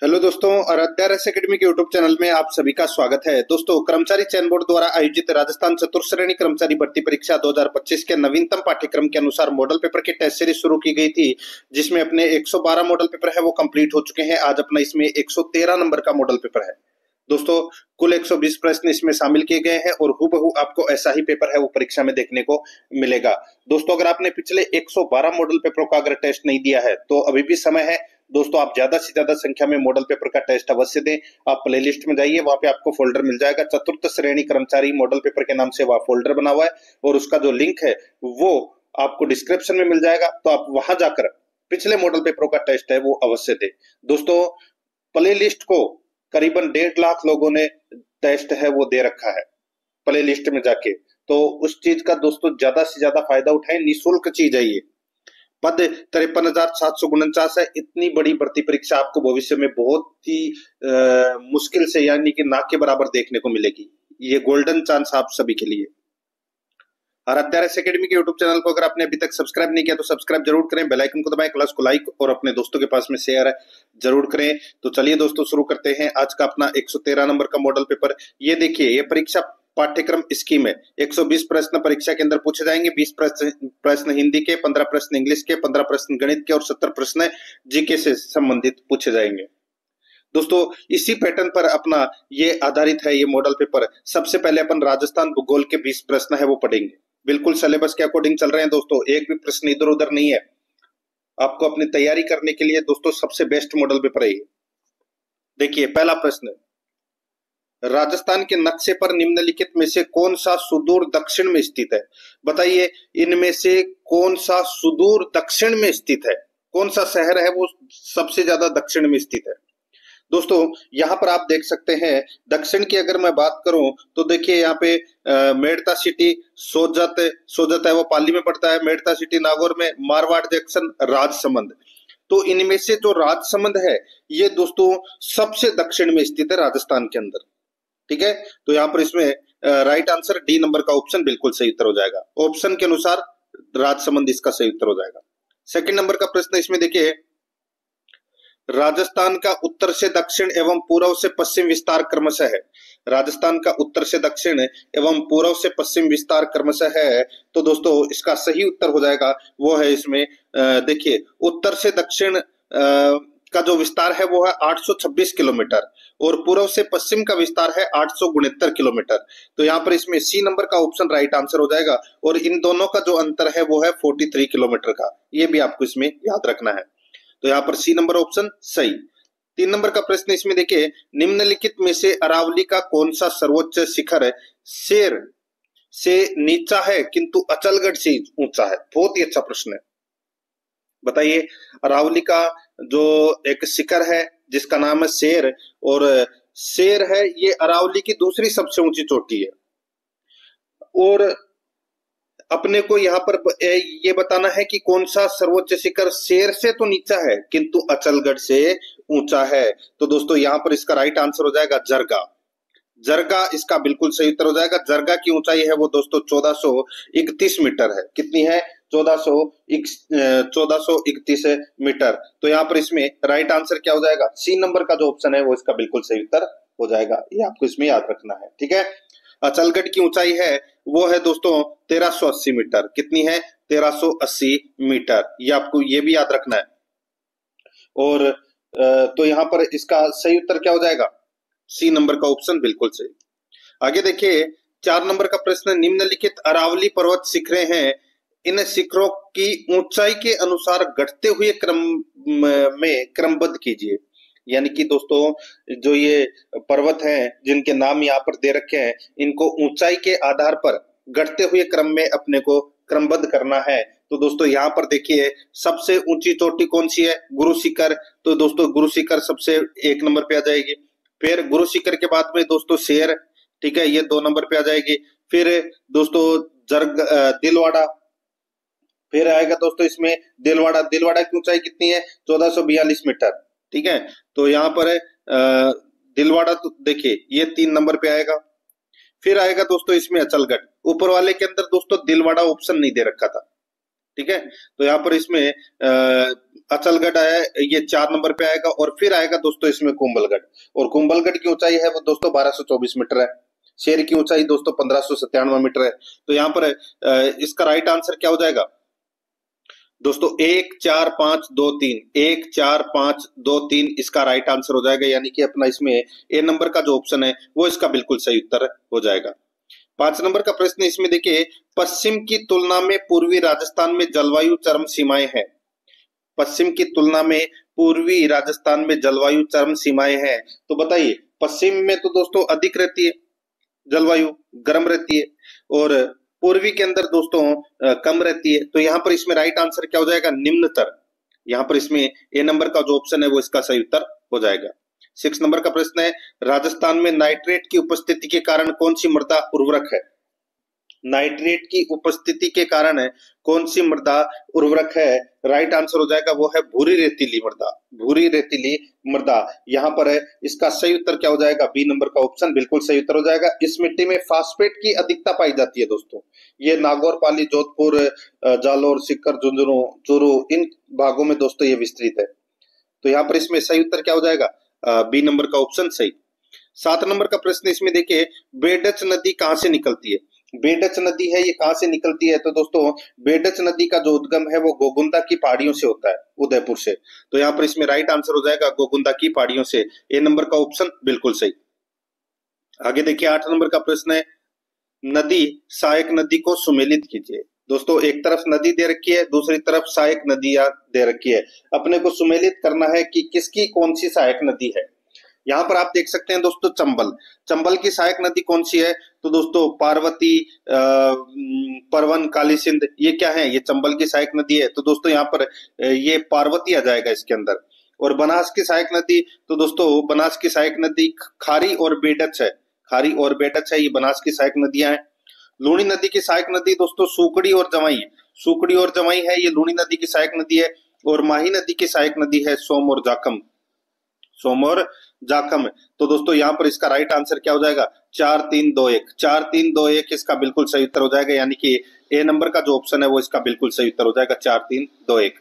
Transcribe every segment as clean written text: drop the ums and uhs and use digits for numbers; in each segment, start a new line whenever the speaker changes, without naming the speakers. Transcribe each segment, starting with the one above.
Hello दोस्तों, आराध्या रस academy के यूट्यूब चैनल में आप सभी का स्वागत है। दोस्तों, कर्मचारी चयन बोर्ड द्वारा आयोजित राजस्थान चतुर्श्रेणी कर्मचारी भर्ती परीक्षा 2025 के नवीनतम पाठ्यक्रम के अनुसार मॉडल पेपर की टेस्ट सीरीज शुरू की गई थी, जिसमें अपने 112 मॉडल पेपर है वो कंप्लीट हो चुके हैं। आज अपना इसमें 113 नंबर का मॉडल पेपर है। दोस्तों, कुल 120 प्रश्न इसमें शामिल किए गए हैं और हूबहू आपको ऐसा ही पेपर है वो परीक्षा में देखने को मिलेगा। दोस्तों, अगर आपने पिछले 112 मॉडल पेपरों का अगर टेस्ट नहीं दिया है तो अभी भी समय है। दोस्तों, आप ज्यादा से ज्यादा संख्या में मॉडल पेपर का टेस्ट अवश्य दें। आप प्लेलिस्ट में जाइए, वहां पे आपको फोल्डर मिल जाएगा, चतुर्थ श्रेणी कर्मचारी मॉडल पेपर के नाम से वह फोल्डर बना हुआ है और उसका जो लिंक है वो आपको डिस्क्रिप्शन में मिल जाएगा। तो आप वहां जाकर पिछले मॉडल पेपरों का टेस्ट है वो अवश्य दें। दोस्तों, प्ले लिस्ट को करीबन 1.5 लाख लोगों ने टेस्ट है वो दे रखा है प्ले लिस्ट में जाके। तो उस चीज का दोस्तों ज्यादा से ज्यादा फायदा उठाएं, निःशुल्क चीज है ये। पद 53,749 है। इतनी बड़ी भर्ती परीक्षा आपको भविष्य में बहुत ही मुश्किल से यानी कि ना के बराबर देखने को मिलेगी। ये गोल्डन चांस आप सभी के लिए। आराध्या रस एकेडमी के यूट्यूब चैनल को अगर आपने अभी तक सब्सक्राइब नहीं किया तो सब्सक्राइब जरूर करें, बेल आइकन को दबाएं, क्लास को लाइक और अपने दोस्तों के पास में शेयर जरूर करें। तो चलिए दोस्तों, शुरू करते हैं आज का अपना 113 नंबर का मॉडल पेपर। ये देखिए, ये परीक्षा पाठ्यक्रम स्कीम है। 120 प्रश्न परीक्षा के अंदर पूछे जाएंगे। 20 प्रश्न हिंदी के, 15 प्रश्न इंग्लिश के, 15 प्रश्न गणित के और 70 प्रश्न जीके से संबंधित पूछे जाएंगे। दोस्तों, इसी पैटर्न पर अपना ये आधारित है ये मॉडल पेपर। सबसे पहले अपन राजस्थान भूगोल के 20 प्रश्न है वो पढ़ेंगे। बिल्कुल सिलेबस के अकॉर्डिंग चल रहे हैं दोस्तों, एक भी प्रश्न इधर उधर नहीं है। आपको अपनी तैयारी करने के लिए दोस्तों सबसे बेस्ट मॉडल पेपर है ये। देखिए, पहला प्रश्न, राजस्थान के नक्शे पर निम्नलिखित में से कौन सा सुदूर दक्षिण में स्थित है? बताइए, इनमें से कौन सा सुदूर दक्षिण में स्थित है? कौन सा शहर है वो सबसे ज्यादा दक्षिण में स्थित है? दोस्तों, यहाँ पर आप देख सकते हैं दक्षिण की अगर मैं बात करूं तो देखिए यहाँ पे मेड़ता सिटी, सोजत है वो पाली में पड़ता है, मेड़ता सिटी नागौर में, मारवाड़ जंक्शन राजसमंद। तो इनमें से जो राजसमंद है ये दोस्तों सबसे दक्षिण में स्थित है राजस्थान के अंदर। ठीक है, तो यहाँ पर इसमें राइट आंसर डी नंबर का ऑप्शन बिल्कुल सही उत्तर हो जाएगा। ऑप्शन के अनुसार राजसमंद इसका सही उत्तर हो जाएगा। सेकंड नंबर का प्रश्न इसमें देखिए, राजस्थान का उत्तर से दक्षिण एवं पूर्व से पश्चिम विस्तार क्रमशः है। राजस्थान का उत्तर से दक्षिण एवं पूर्व से पश्चिम विस्तार क्रमशः है। तो दोस्तों इसका सही उत्तर हो जाएगा वो है इसमें देखिए, उत्तर से दक्षिण का जो विस्तार है वो है 826 किलोमीटर और पूर्व से पश्चिम का विस्तार है 869 किलोमीटर। तो यहाँ पर इसमें सी नंबर का ऑप्शन राइट आंसर हो जाएगा और इन दोनों का जो अंतर है वो है 43 किलोमीटर का। ये भी आपको इसमें याद रखना है। तो यहाँ पर सी नंबर ऑप्शन सही। 3 नंबर का प्रश्न इसमें देखिए, निम्नलिखित में से अरावली का कौन सा सर्वोच्च शिखर शेर से नीचा है किंतु अचलगढ़ से ऊंचा है? बहुत ही अच्छा प्रश्न है। बताइए, अरावली का जो एक शिखर है जिसका नाम है शेर, और शेर है ये अरावली की दूसरी सबसे ऊंची चोटी है। और अपने को यहाँ पर ये बताना है कि कौन सा सर्वोच्च शिखर शेर से तो नीचा है किंतु अचलगढ़ से ऊंचा है। तो दोस्तों यहाँ पर इसका राइट आंसर हो जाएगा जरगा। जरगा इसका बिल्कुल सही उत्तर हो जाएगा। जरगा की ऊंचाई है वो दोस्तों 1431 मीटर है। कितनी है? 1431 मीटर। तो यहाँ पर इसमें राइट आंसर क्या हो जाएगा? सी नंबर का जो ऑप्शन है वो इसका बिल्कुल सही उत्तर हो जाएगा। ये आपको इसमें याद रखना है। ठीक है, अचलगढ़ की ऊंचाई है वो है दोस्तों 1380 मीटर। कितनी है? 1380 मीटर। ये आपको ये भी याद रखना है। और तो यहाँ पर इसका सही उत्तर क्या हो जाएगा? सी नंबर का ऑप्शन बिल्कुल सही। आगे देखिए, 4 नंबर का प्रश्न, निम्नलिखित अरावली पर्वत शिखरें हैं, इन शिखरों की ऊंचाई के अनुसार घटते हुए क्रम में क्रमबद्ध कीजिए। यानी कि दोस्तों जो ये पर्वत हैं जिनके नाम यहाँ पर दे रखे हैं, इनको ऊंचाई के आधार पर घटते हुए क्रम में अपने को क्रमबद्ध करना है। तो दोस्तों यहाँ पर देखिए, सबसे ऊंची चोटी कौन सी है? गुरु शिखर। तो दोस्तों गुरु शिखर सबसे 1 नंबर पे आ जाएगी। फिर गुरु शिखर के बाद में दोस्तों शेर, ठीक है, ये 2 नंबर पे आ जाएगी। फिर दोस्तों दिलवाड़ा, फिर आएगा दोस्तों इसमें दिलवाड़ा। दिलवाड़ा की ऊंचाई कितनी है? 1442 मीटर। ठीक है, तो यहाँ पर दिलवाड़ा तो देखिए ये 3 नंबर पे आएगा। फिर आएगा दोस्तों इसमें अचलगढ़। ऊपर वाले के अंदर दोस्तों दिलवाड़ा ऑप्शन नहीं दे रखा था, ठीक है। तो यहाँ पर इसमें अचलगढ़ है, ये 4 नंबर पे आएगा। और फिर आएगा दोस्तों इसमें कुंभलगढ़, और कुंभलगढ़ की ऊंचाई है वो दोस्तों 1224 मीटर है। शेर की ऊंचाई दोस्तों 1597 मीटर है। तो यहाँ पर इसका राइट आंसर क्या हो जाएगा दोस्तों? 14523, 14523 इसका राइट आंसर हो जाएगा, यानी कि अपना इसमें ए नंबर का जो ऑप्शन है वो इसका बिल्कुल सही उत्तर हो जाएगा। 5 नंबर का प्रश्न इसमें देखिए, पश्चिम की तुलना में पूर्वी राजस्थान में जलवायु चरम सीमाएं हैं। पश्चिम की तुलना में पूर्वी राजस्थान में जलवायु चरम सीमाएं हैं। तो बताइए, पश्चिम में तो दोस्तों अधिक रहती है जलवायु, गर्म रहती है, और पूर्वी के अंदर दोस्तों कम रहती है। तो यहाँ पर इसमें राइट आंसर क्या हो जाएगा? निम्नतर। यहाँ पर इसमें ए नंबर का जो ऑप्शन है वो इसका सही उत्तर हो जाएगा। 6 नंबर का प्रश्न है, राजस्थान में नाइट्रेट की उपस्थिति के कारण कौन सी मृदा उर्वरक है? नाइट्रेट की उपस्थिति के कारण कौन सी मृदा उर्वरक है? राइट आंसर हो जाएगा वो है भूरी रेतीली मृदा। भूरी रेतीली मृदा यहाँ पर है, इसका सही उत्तर क्या हो जाएगा? बी नंबर का ऑप्शन बिल्कुल सही उत्तर हो जाएगा। इस मिट्टी में फास्फेट की अधिकता पाई जाती है दोस्तों। ये नागौर, पाली, जोधपुर, जालोर, सीकर, झुंझुनू, चूरू, इन भागों में दोस्तों ये विस्तृत है। तो यहाँ पर इसमें सही उत्तर क्या हो जाएगा? बी नंबर का ऑप्शन सही। 7 नंबर का प्रश्न इसमें देखिए, बेडच नदी कहां से निकलती है? बेडच नदी है ये कहां से निकलती है? तो दोस्तों बेडच नदी का जो उद्गम है वो गोगुंदा की पहाड़ियों से होता है, उदयपुर से। तो यहाँ पर इसमें राइट आंसर हो जाएगा गोगुंदा की पहाड़ियों से। ए नंबर का ऑप्शन बिल्कुल सही। आगे देखिए 8 नंबर का प्रश्न है, नदी सहायक नदी को सुमेलित कीजिए। दोस्तों एक तरफ नदी दे रखी है, दूसरी तरफ सहायक नदियां दे रखी है। अपने को सुमेलित करना है कि किसकी कौन सी सहायक नदी है। यहाँ पर आप देख सकते हैं दोस्तों चंबल, चंबल की सहायक नदी कौन सी है? तो दोस्तों पार्वती, परवन, काली सिंध, ये क्या है? ये चंबल की सहायक नदी है। तो दोस्तों यहाँ पर ये पार्वती आ जाएगा इसके अंदर। और बनास की सहायक नदी, तो दोस्तों बनास की सहायक नदी खारी और बेडच है। खारी और बेडच है, ये बनास की सहायक नदियां हैं। लूणी नदी की सहायक नदी दोस्तों सुकड़ी और जवाई है। सुकड़ी और जवाई है, ये लूणी नदी की सहायक नदी है। और माही नदी की सहायक नदी है सोम और जाखम। सोम और जाखम। तो दोस्तों यहाँ पर इसका राइट आंसर क्या हो जाएगा? 4321, 4321 इसका बिल्कुल सही उत्तर हो जाएगा, यानी कि ए नंबर का जो ऑप्शन है वो इसका बिल्कुल सही उत्तर हो जाएगा, 4321।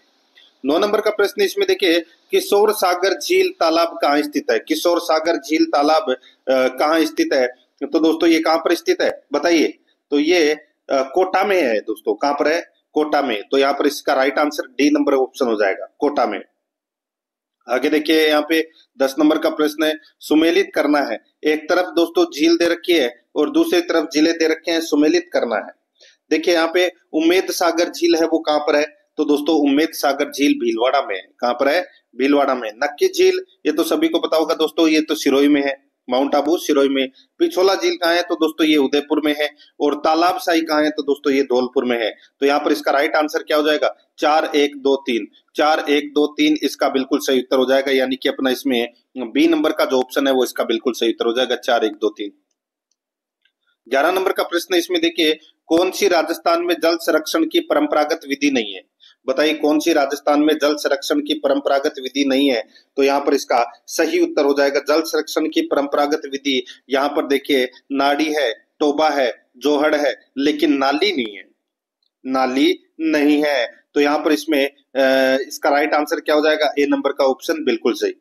9 नंबर का प्रश्न इसमें देखिए, किशोर सागर झील तालाब कहाँ स्थित है? किशोर सागर झील तालाब कहाँ स्थित है? तो दोस्तों ये कहाँ पर स्थित है बताइए? तो ये कोटा में है दोस्तों। कहाँ पर है? कोटा में। तो यहाँ पर इसका right answer D number option हो जाएगा, कोटा में। आगे देखिए यहाँ पे 10 नंबर का प्रश्न है, सुमेलित करना है। एक तरफ दोस्तों झील दे रखी है और दूसरी तरफ जिले दे रखे हैं, सुमेलित करना है। देखिए यहाँ पे उम्मेद सागर झील है, वो कहाँ पर है? तो दोस्तों उम्मेद सागर झील भीलवाड़ा में है। कहाँ पर है? भीलवाड़ा में। नक्की झील ये तो सभी को पता होगा दोस्तों, ये तो सिरोही में है, माउंट आबू सिरोही में। पिछोला झील कहाँ है? तो दोस्तों ये उदयपुर में है। और तालाब शाही कहाँ है? तो दोस्तों ये धौलपुर में है। तो यहाँ पर इसका राइट आंसर क्या हो जाएगा? 4123, 4123 इसका बिल्कुल सही उत्तर हो जाएगा, यानी कि अपना इसमें बी नंबर का जो ऑप्शन है वो इसका बिल्कुल सही उत्तर हो जाएगा, 4123। 11 नंबर का प्रश्न इसमें देखिए, कौन सी राजस्थान में जल संरक्षण की परंपरागत विधि नहीं है? बताइए कौन सी राजस्थान में जल संरक्षण की परंपरागत विधि नहीं है? तो यहाँ पर इसका सही उत्तर हो जाएगा जल संरक्षण की परंपरागत विधि। यहाँ पर देखिए नाड़ी है, टोबा है, जोहड़ है, लेकिन नाली नहीं है, नाली नहीं है। तो यहाँ पर इसमें इसका राइट आंसर क्या हो जाएगा? ए नंबर का ऑप्शन बिल्कुल सही।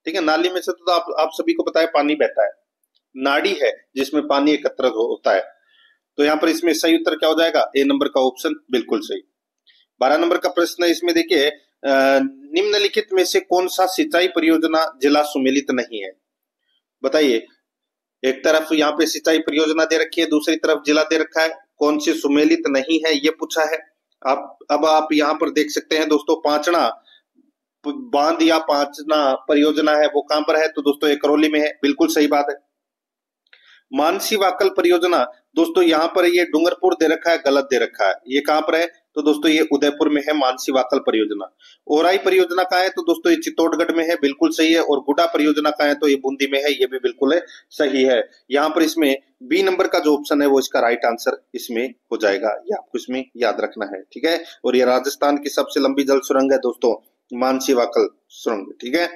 ठीक है, नाली में से तो आप सभी को पता है पानी बहता है, नाड़ी है जिसमें पानी एकत्रित होता है। तो यहाँ पर इसमें सही उत्तर क्या हो जाएगा? ए नंबर का ऑप्शन बिल्कुल सही। 12 नंबर का प्रश्न है इसमें देखिए, निम्नलिखित में से कौन सा सिंचाई परियोजना जिला सुमेलित नहीं है? बताइए, एक तरफ यहाँ पे सिंचाई परियोजना दे रखी है, दूसरी तरफ जिला दे रखा है, कौन सी सुमेलित नहीं है ये पूछा है। आप यहाँ पर देख सकते हैं दोस्तों, पांचना बांध या पांचना परियोजना है वो कहां पर है? तो दोस्तों ये करौली में है, बिल्कुल सही बात है। मानसी वाकल परियोजना दोस्तों यहाँ पर ये डूंगरपुर दे रखा है, गलत दे रखा है। ये कहां पर है? तो दोस्तों ये उदयपुर में है मानसी वाकल परियोजना। ओराई परियोजना कहाँ है? तो दोस्तों ये चित्तौड़गढ़ में है, बिल्कुल सही है। और गुडा परियोजना कहाँ है? तो ये बूंदी में है, ये भी बिल्कुल है सही है। यहाँ पर इसमें बी नंबर का जो ऑप्शन है वो इसका राइट आंसर इसमें हो जाएगा, ये आपको इसमें याद रखना है। ठीक है, और ये राजस्थान की सबसे लंबी जल सुरंग है दोस्तों, मानसी वाकल सुरंग। ठीक है,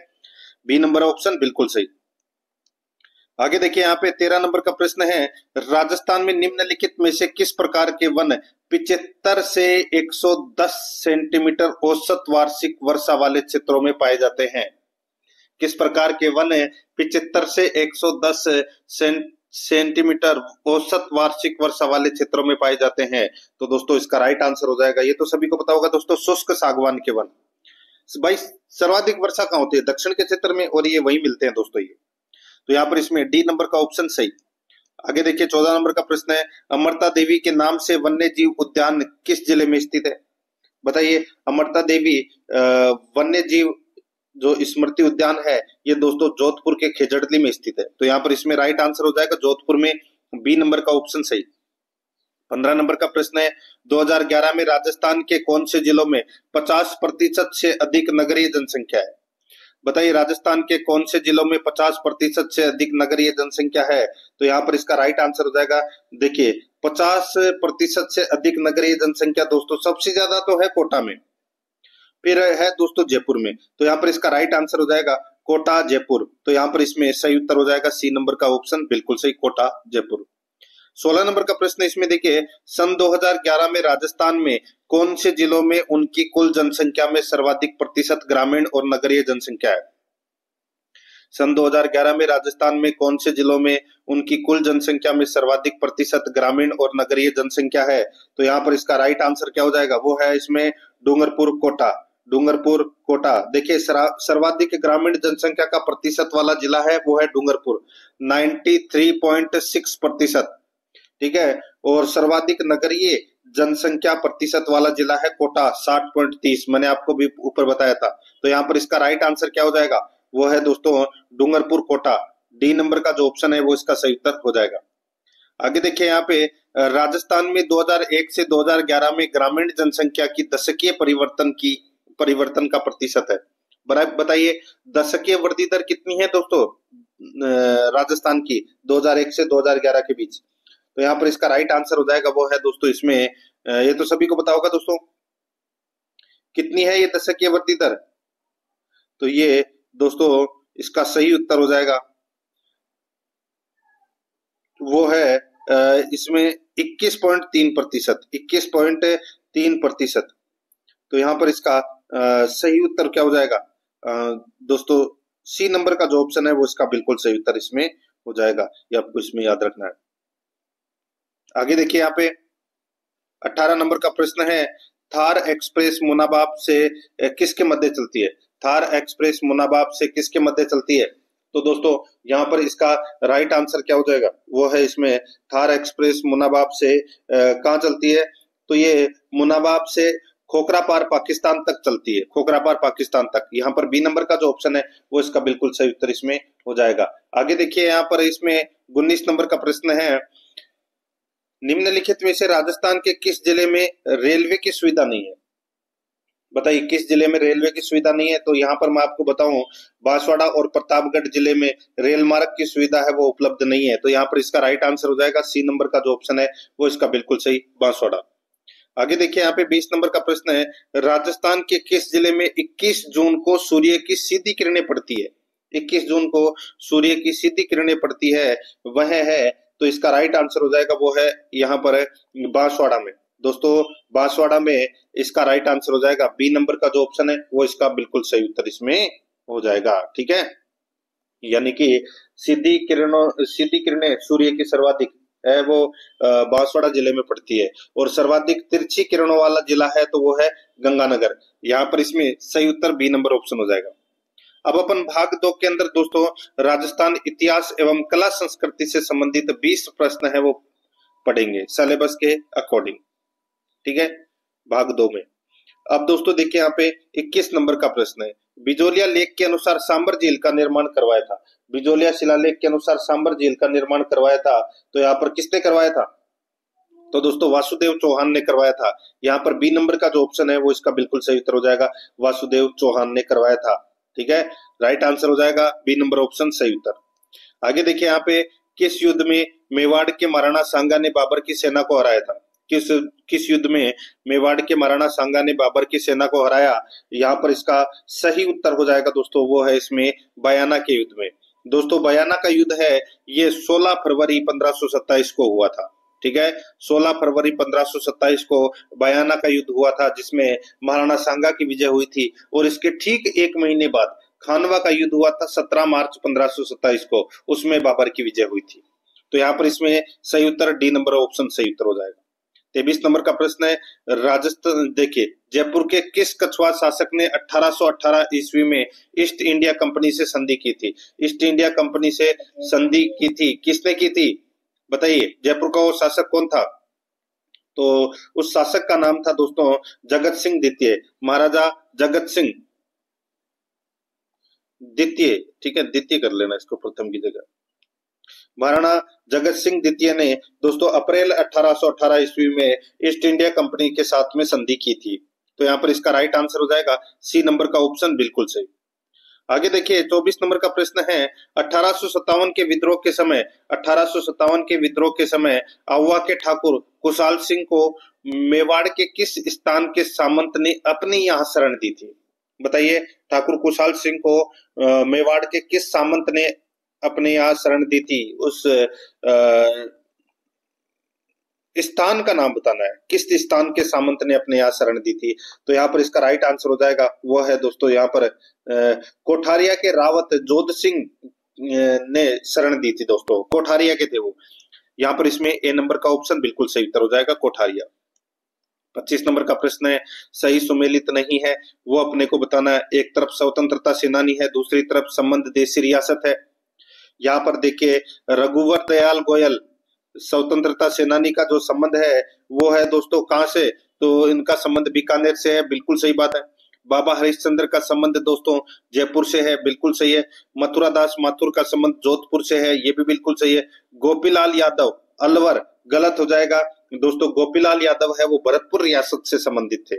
बी नंबर ऑप्शन बिल्कुल सही। आगे देखिए यहाँ पे 13 नंबर का प्रश्न है, राजस्थान में निम्नलिखित में से किस प्रकार के वन 75 से 110 सेंटीमीटर औसत वार्षिक वर्षा वाले क्षेत्रों में पाए जाते हैं? किस प्रकार के वन 75 से 110 सेंटीमीटर औसत वार्षिक वर्षा वाले क्षेत्रों में पाए जाते हैं? तो दोस्तों इसका राइट आंसर हो जाएगा, ये तो सभी को पता होगा दोस्तों, शुष्क सागवान के वन। भाई सर्वाधिक वर्षा कहाँ होती है? दक्षिण के क्षेत्र में, और ये वही मिलते हैं दोस्तों ये। तो यहाँ पर इसमें डी नंबर का ऑप्शन सही। आगे देखिए 14 नंबर का प्रश्न है, अमरता देवी के नाम से वन्य जीव उद्यान किस जिले में स्थित है? बताइए, अमरता देवी वन्य जीव जो स्मृति उद्यान है ये दोस्तों जोधपुर के खेजड़ली में स्थित है। तो यहाँ पर इसमें राइट आंसर हो जाएगा जोधपुर में, बी नंबर का ऑप्शन सही। 15 नंबर का प्रश्न है, 2011 में राजस्थान के कौन से जिलों में 50% से अधिक नगरीय जनसंख्या है? बताइए, राजस्थान के कौन से जिलों में 50% से अधिक नगरीय जनसंख्या है? तो यहाँ पर इसका राइट आंसर हो जाएगा, देखिए 50% से अधिक नगरीय जनसंख्या दोस्तों सबसे ज्यादा तो है कोटा में, फिर है दोस्तों जयपुर में। तो यहाँ पर इसका राइट आंसर हो जाएगा कोटा जयपुर। तो यहाँ पर इसमें सही उत्तर हो जाएगा सी नंबर का ऑप्शन, बिल्कुल सही, कोटा जयपुर। 16 नंबर का प्रश्न इसमें देखिए, सन 2011 में राजस्थान में कौन से जिलों में उनकी कुल जनसंख्या में सर्वाधिक प्रतिशत ग्रामीण और नगरीय जनसंख्या है? सन 2011 में राजस्थान में कौन से जिलों में उनकी कुल जनसंख्या में सर्वाधिक प्रतिशत ग्रामीण और नगरीय जनसंख्या है? तो यहाँ पर इसका राइट आंसर क्या हो जाएगा, वो है इसमें डूंगरपुर कोटा। डूंगरपुर कोटा। देखिए सर्वाधिक ग्रामीण जनसंख्या का प्रतिशत वाला जिला है वो है डूंगरपुर, 93.6%। ठीक है, और सर्वाधिक नगरीय जनसंख्या प्रतिशत वाला जिला है कोटा, 60.30। मैंने आपको भी ऊपर बताया था। तो यहाँ पर इसका राइट आंसर क्या हो जाएगा, वो है दोस्तों डूंगरपुर कोटा। डी नंबर का जो ऑप्शन है वो इसका सही उत्तर हो जाएगा। आगे देखिए यहाँ पे राजस्थान में 2001 से 2011 में ग्रामीण जनसंख्या की दशकीय परिवर्तन का प्रतिशत है। बताइए दशकीय वृद्धि दर कितनी है दोस्तों राजस्थान की 2001 से 2011 के बीच? तो यहाँ पर इसका राइट आंसर हो जाएगा, वो है दोस्तों इसमें, ये तो सभी को पता होगा दोस्तों, कितनी है ये दशकीय वृद्धि दर? तो ये दोस्तों इसका सही उत्तर हो जाएगा, वो है इसमें 21.3%। 21.3%। तो यहाँ पर इसका सही उत्तर क्या हो जाएगा दोस्तों, सी नंबर का जो ऑप्शन है वो इसका बिल्कुल सही उत्तर इसमें हो जाएगा, ये आपको इसमें याद रखना है। आगे देखिए यहाँ पे 18 नंबर का प्रश्न है, थार एक्सप्रेस मुनाबाब से किसके मध्य चलती है? थार एक्सप्रेस मुनाबाब से किसके मध्य चलती है? तो दोस्तों यहाँ पर इसका राइट आंसर क्या हो जाएगा, वो है इसमें थार एक्सप्रेस मुनाबाब से कहाँ चलती है? तो ये मुनाबाब से खोखरापार पाकिस्तान तक चलती है, खोखरापार पाकिस्तान तक। यहाँ पर बी नंबर का जो ऑप्शन है वो इसका बिल्कुल सही उत्तर इसमें हो जाएगा। आगे देखिए यहाँ पर इसमें 19 नंबर का प्रश्न है, निम्नलिखित में से राजस्थान के किस जिले में रेलवे की सुविधा नहीं है? बताइए किस जिले में रेलवे की सुविधा नहीं है? तो यहाँ पर मैं आपको बताऊं, बांसवाड़ा और प्रतापगढ़ जिले में रेल मार्ग की सुविधा है वो उपलब्ध नहीं है। तो यहाँ पर इसका राइट आंसर हो जाएगा सी नंबर का जो ऑप्शन है वो इसका बिल्कुल सही, बांसवाड़ा। आगे देखिए यहाँ पे 20 नंबर का प्रश्न है, राजस्थान के किस जिले में 21 जून को सूर्य की सीधी किरणें पड़ती है? 21 जून को सूर्य की सीधी किरणें पड़ती है वह है, तो इसका राइट आंसर हो जाएगा वो है यहाँ पर बांसवाड़ा में। दोस्तों बांसवाड़ा में इसका राइट आंसर हो जाएगा, बी नंबर का जो ऑप्शन है वो इसका बिल्कुल सही उत्तर इसमें हो जाएगा। ठीक है, यानी कि सीधी किरणें सूर्य की सर्वाधिक है वो बांसवाड़ा जिले में पड़ती है, और सर्वाधिक तिरछी किरणों वाला जिला है तो वो है गंगानगर। यहाँ पर इसमें सही उत्तर बी नंबर ऑप्शन हो जाएगा। अब अपन भाग 2 के अंदर दोस्तों राजस्थान इतिहास एवं कला संस्कृति से संबंधित 20 प्रश्न है वो पढ़ेंगे सिलेबस के अकॉर्डिंग। ठीक है, भाग 2 में। अब दोस्तों देखिए यहाँ पे 21 नंबर का प्रश्न है, बिजोलिया लेख के अनुसार सांबर झील का निर्माण करवाया था। बिजोलिया शिलालेख के अनुसार सांबर झील का निर्माण करवाया था, तो यहाँ पर किसने करवाया था? तो दोस्तों वासुदेव चौहान ने करवाया था। यहाँ पर बी नंबर का जो ऑप्शन है वो इसका बिल्कुल सही उत्तर हो जाएगा, वासुदेव चौहान ने करवाया था। ठीक है, राइट आंसर हो जाएगा बी नंबर ऑप्शन सही उत्तर। आगे देखिए यहाँ पे किस युद्ध में मेवाड़ के महाराणा सांगा ने बाबर की सेना को हराया था? किस युद्ध में मेवाड़ के महाराणा सांगा ने बाबर की सेना को हराया? यहाँ पर इसका सही उत्तर हो जाएगा दोस्तों, वो है इसमें बयाना के युद्ध में। दोस्तों बयाना का युद्ध है ये 16 फरवरी 1527 को हुआ था। ठीक है, 16 फरवरी 1527 को बयाना का युद्ध हुआ था, जिसमें महाराणा सांगा की विजय हुई थी। और इसके ठीक एक महीने बाद खानवा का युद्ध हुआ था 17 मार्च 1527 को, उसमें बाबर की विजय हुई थी। तो यहाँ पर इसमें सही उत्तर डी नंबर ऑप्शन सही उत्तर हो जाएगा। 23 नंबर का प्रश्न है, राजस्थान देखिए, जयपुर के किस कछुआ शासक ने 1818 ईस्वी में ईस्ट इंडिया कंपनी से संधि की थी? ईस्ट इंडिया कंपनी से संधि की थी, किसने की थी बताइए? जयपुर का वो शासक कौन था? तो उस शासक का नाम था दोस्तों जगत सिंह द्वितीय, महाराजा जगत सिंह द्वितीय। ठीक है, द्वितीय कर लेना इसको प्रथम की जगह। महाराणा जगत सिंह द्वितीय ने दोस्तों अप्रैल 1818 ईस्वी में ईस्ट इंडिया कंपनी के साथ में संधि की थी। तो यहाँ पर इसका राइट आंसर हो जाएगा सी नंबर का ऑप्शन, बिल्कुल सही। आगे देखिए 24 नंबर का प्रश्न है, 1857 के विद्रोह के समय 1857 के विद्रोह के समय आहुआ के ठाकुर कुशाल सिंह को मेवाड़ के किस स्थान के सामंत ने अपनी यहाँ शरण दी थी? बताइए, ठाकुर कुशाल सिंह को मेवाड़ के किस सामंत ने अपने यहाँ शरण दी थी? उस स्थान का नाम बताना है, किस स्थान के सामंत ने अपने यहाँ शरण दी थी। तो यहाँ पर इसका राइट आंसर हो जाएगा, वो है दोस्तों यहाँ पर कोठारिया के रावत जोध सिंह ने शरण दी थी। दोस्तों कोठारिया के थे वो। यहाँ पर इसमें ए नंबर का ऑप्शन बिल्कुल सही उत्तर हो जाएगा, कोठारिया। 25 नंबर का प्रश्न है, सही सुमेलित नहीं है वो अपने को बताना है। एक तरफ स्वतंत्रता सेनानी है, दूसरी तरफ संबंध देशी रियासत है। यहाँ पर देखिए रघुवर दयाल गोयल स्वतंत्रता सेनानी का जो संबंध है वो है दोस्तों कहां से? तो इनका संबंध बीकानेर से है, बिल्कुल सही बात है। बाबा हरिश्चंद्र का संबंध दोस्तों जयपुर से है, बिल्कुल सही है। मथुरा दास माथुर का संबंध जोधपुर से है, ये भी बिल्कुल सही है। गोपीलाल यादव अलवर गलत हो जाएगा दोस्तों, गोपीलाल यादव है वो भरतपुर रियासत से संबंधित थे।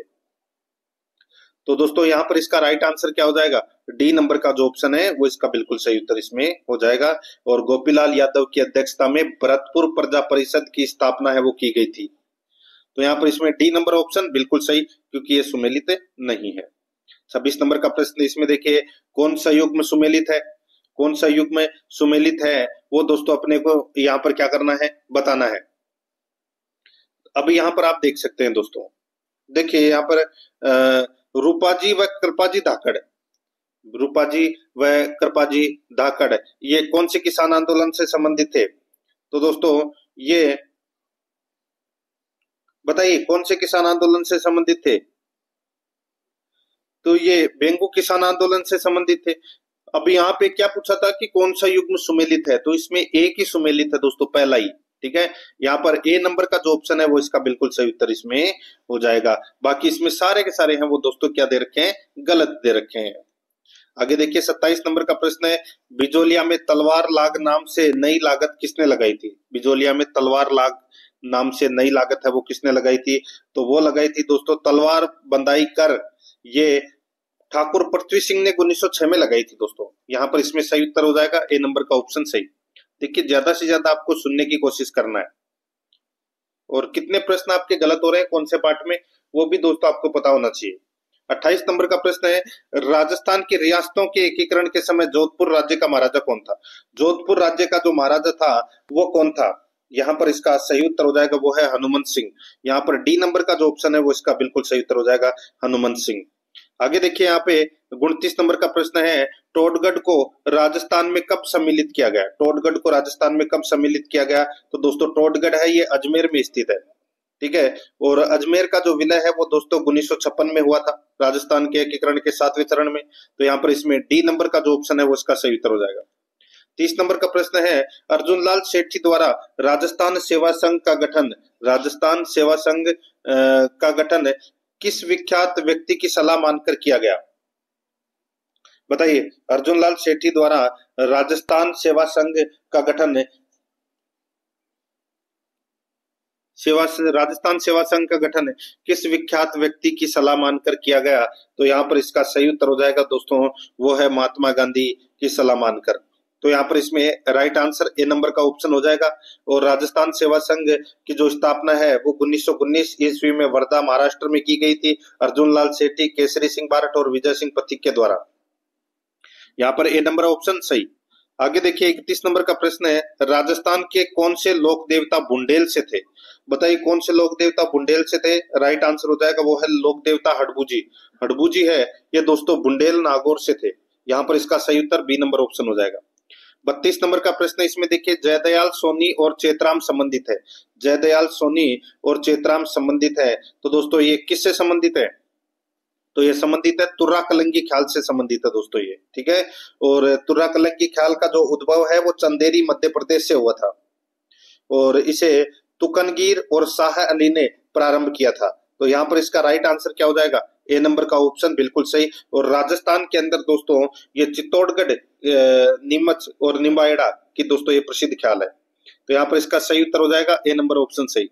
तो दोस्तों यहाँ पर इसका राइट आंसर क्या हो जाएगा? डी नंबर का जो ऑप्शन है वो इसका बिल्कुल सही उत्तर इसमें हो जाएगा। और गोपीलाल यादव की अध्यक्षता में भरतपुर प्रजा परिषद की स्थापना है वो की गई थी। तो यहाँ पर इसमें डी नंबर ऑप्शन बिल्कुल सही, क्योंकि ये सुमेलित नहीं है। 26 नंबर का प्रश्न, इसमें देखिए कौन सा युग में सुमेलित है? कौन सा युग में सुमेलित है वो दोस्तों अपने को यहाँ पर क्या करना है, बताना है। अब यहाँ पर आप देख सकते हैं दोस्तों, देखिए यहाँ पर रूपाजी व कृपाजी धाकड़, रूपाजी व कृपाजी धाकड़ ये कौन से किसान आंदोलन से संबंधित थे? तो दोस्तों ये बताइए कौन से किसान आंदोलन से संबंधित थे? तो ये बेंगू किसान आंदोलन से संबंधित थे। अब यहाँ पे क्या पूछा था कि कौन सा युग में सुमेलित है? तो इसमें एक ही सुमेलित है दोस्तों, पहला ही। ठीक है, यहाँ पर ए नंबर का जो ऑप्शन है वो इसका बिल्कुल सही उत्तर इसमें हो जाएगा। बाकी इसमें सारे के सारे हैं वो दोस्तों क्या दे रखे हैं, गलत दे रखे हैं। आगे देखिए 27 नंबर का प्रश्न है, बिजोलिया में तलवार लाग नाम से नई लागत किसने लगाई थी? बिजोलिया में तलवार लाग नाम से नई लागत है वो किसने लगाई थी? तो वो लगाई थी दोस्तों तलवार बंदाई कर, ये ठाकुर पृथ्वी सिंह ने 1906 में लगाई थी दोस्तों। यहाँ पर इसमें सही उत्तर हो जाएगा ए नंबर का ऑप्शन सही। देखिए ज्यादा से ज्यादा आपको सुनने की कोशिश करना है, और कितने प्रश्न आपके गलत हो रहे हैं कौन से पार्ट में वो भी दोस्तों आपको पता होना चाहिए। 28 नंबर का प्रश्न है, राजस्थान की रियासतों के एकीकरण के समय जोधपुर राज्य का महाराजा कौन था? जोधपुर राज्य का जो महाराजा था वो कौन था? यहाँ पर इसका सही उत्तर हो जाएगा वो है हनुमंत सिंह। यहाँ पर डी नंबर का जो ऑप्शन है वो इसका बिल्कुल सही उत्तर हो जाएगा हनुमंत सिंह। आगे देखिए यहाँ पे 29 नंबर का प्रश्न है, टोडगढ़ को राजस्थान में कब सम्मिलित किया गया? टोडगढ़ को राजस्थान में कब सम्मिलित किया गया? तो दोस्तों टोडगढ़ है ये अजमेर में स्थित है। ठीक है, और अजमेर का जो विलय है वो दोस्तों 1956 में हुआ था राजस्थान के एकीकरण के 7वें चरण में। तो यहाँ पर इसमें डी नंबर का जो ऑप्शन है वो इसका सही उत्तर हो जाएगा। 30 नंबर का प्रश्न है, अर्जुन लाल सेठी द्वारा राजस्थान सेवा संघ का गठन, राजस्थान सेवा संघ का गठन किस विख्यात व्यक्ति की सलाह मानकर किया गया? बताइए, अर्जुन लाल सेठी द्वारा राजस्थान सेवा संघ का गठन राजस्थान सेवा संघ का गठन किस विख्यात व्यक्ति की सलाह मानकर किया गया? तो यहाँ पर इसका सही उत्तर हो जाएगा दोस्तों वो है महात्मा गांधी की सलाह मानकर। तो यहाँ पर इसमें राइट आंसर ए नंबर का ऑप्शन हो जाएगा। और राजस्थान सेवा संघ की जो स्थापना है वो 1919 ईस्वी में वर्धा महाराष्ट्र में की गई थी, अर्जुन लाल सेठी, केसरी सिंह बारठ और विजय सिंह पथिक के द्वारा। यहाँ पर ए नंबर ऑप्शन सही। आगे देखिए 31 नंबर का प्रश्न है, राजस्थान के कौन से लोक देवता बुंदेल से थे? बताइए कौन से लोक देवता बुंदेल से थे? राइट आंसर हो जाएगा वो है लोक देवता हडबूजी। हडबूजी है ये दोस्तों बुंदेल नागौर से थे। यहाँ पर इसका सही उत्तर बी नंबर ऑप्शन हो जाएगा। 32 नंबर का प्रश्न इसमें देखिए, जयदयाल सोनी और चेतराम संबंधित है। जयदयाल सोनी और चेतराम संबंधित है, तो दोस्तों ये किससे संबंधित है? तो ये संबंधित है तुर्रा कलंगी ख्याल से संबंधित है दोस्तों ये, ठीक है। और तुर्रा कलंगी ख्याल का जो उद्भव है वो चंदेरी मध्य प्रदेश से हुआ था और इसे तुकनगीर और शाह अली ने प्रारंभ किया था। तो यहाँ पर इसका राइट आंसर क्या हो जाएगा? ए नंबर का ऑप्शन बिल्कुल सही। और राजस्थान के अंदर दोस्तों ये चित्तौड़गढ़, नीमच और निम्बाहेड़ा की दोस्तों ये प्रसिद्ध ख्याल है। तो यहाँ पर इसका सही उत्तर हो जाएगा ए नंबर ऑप्शन सही।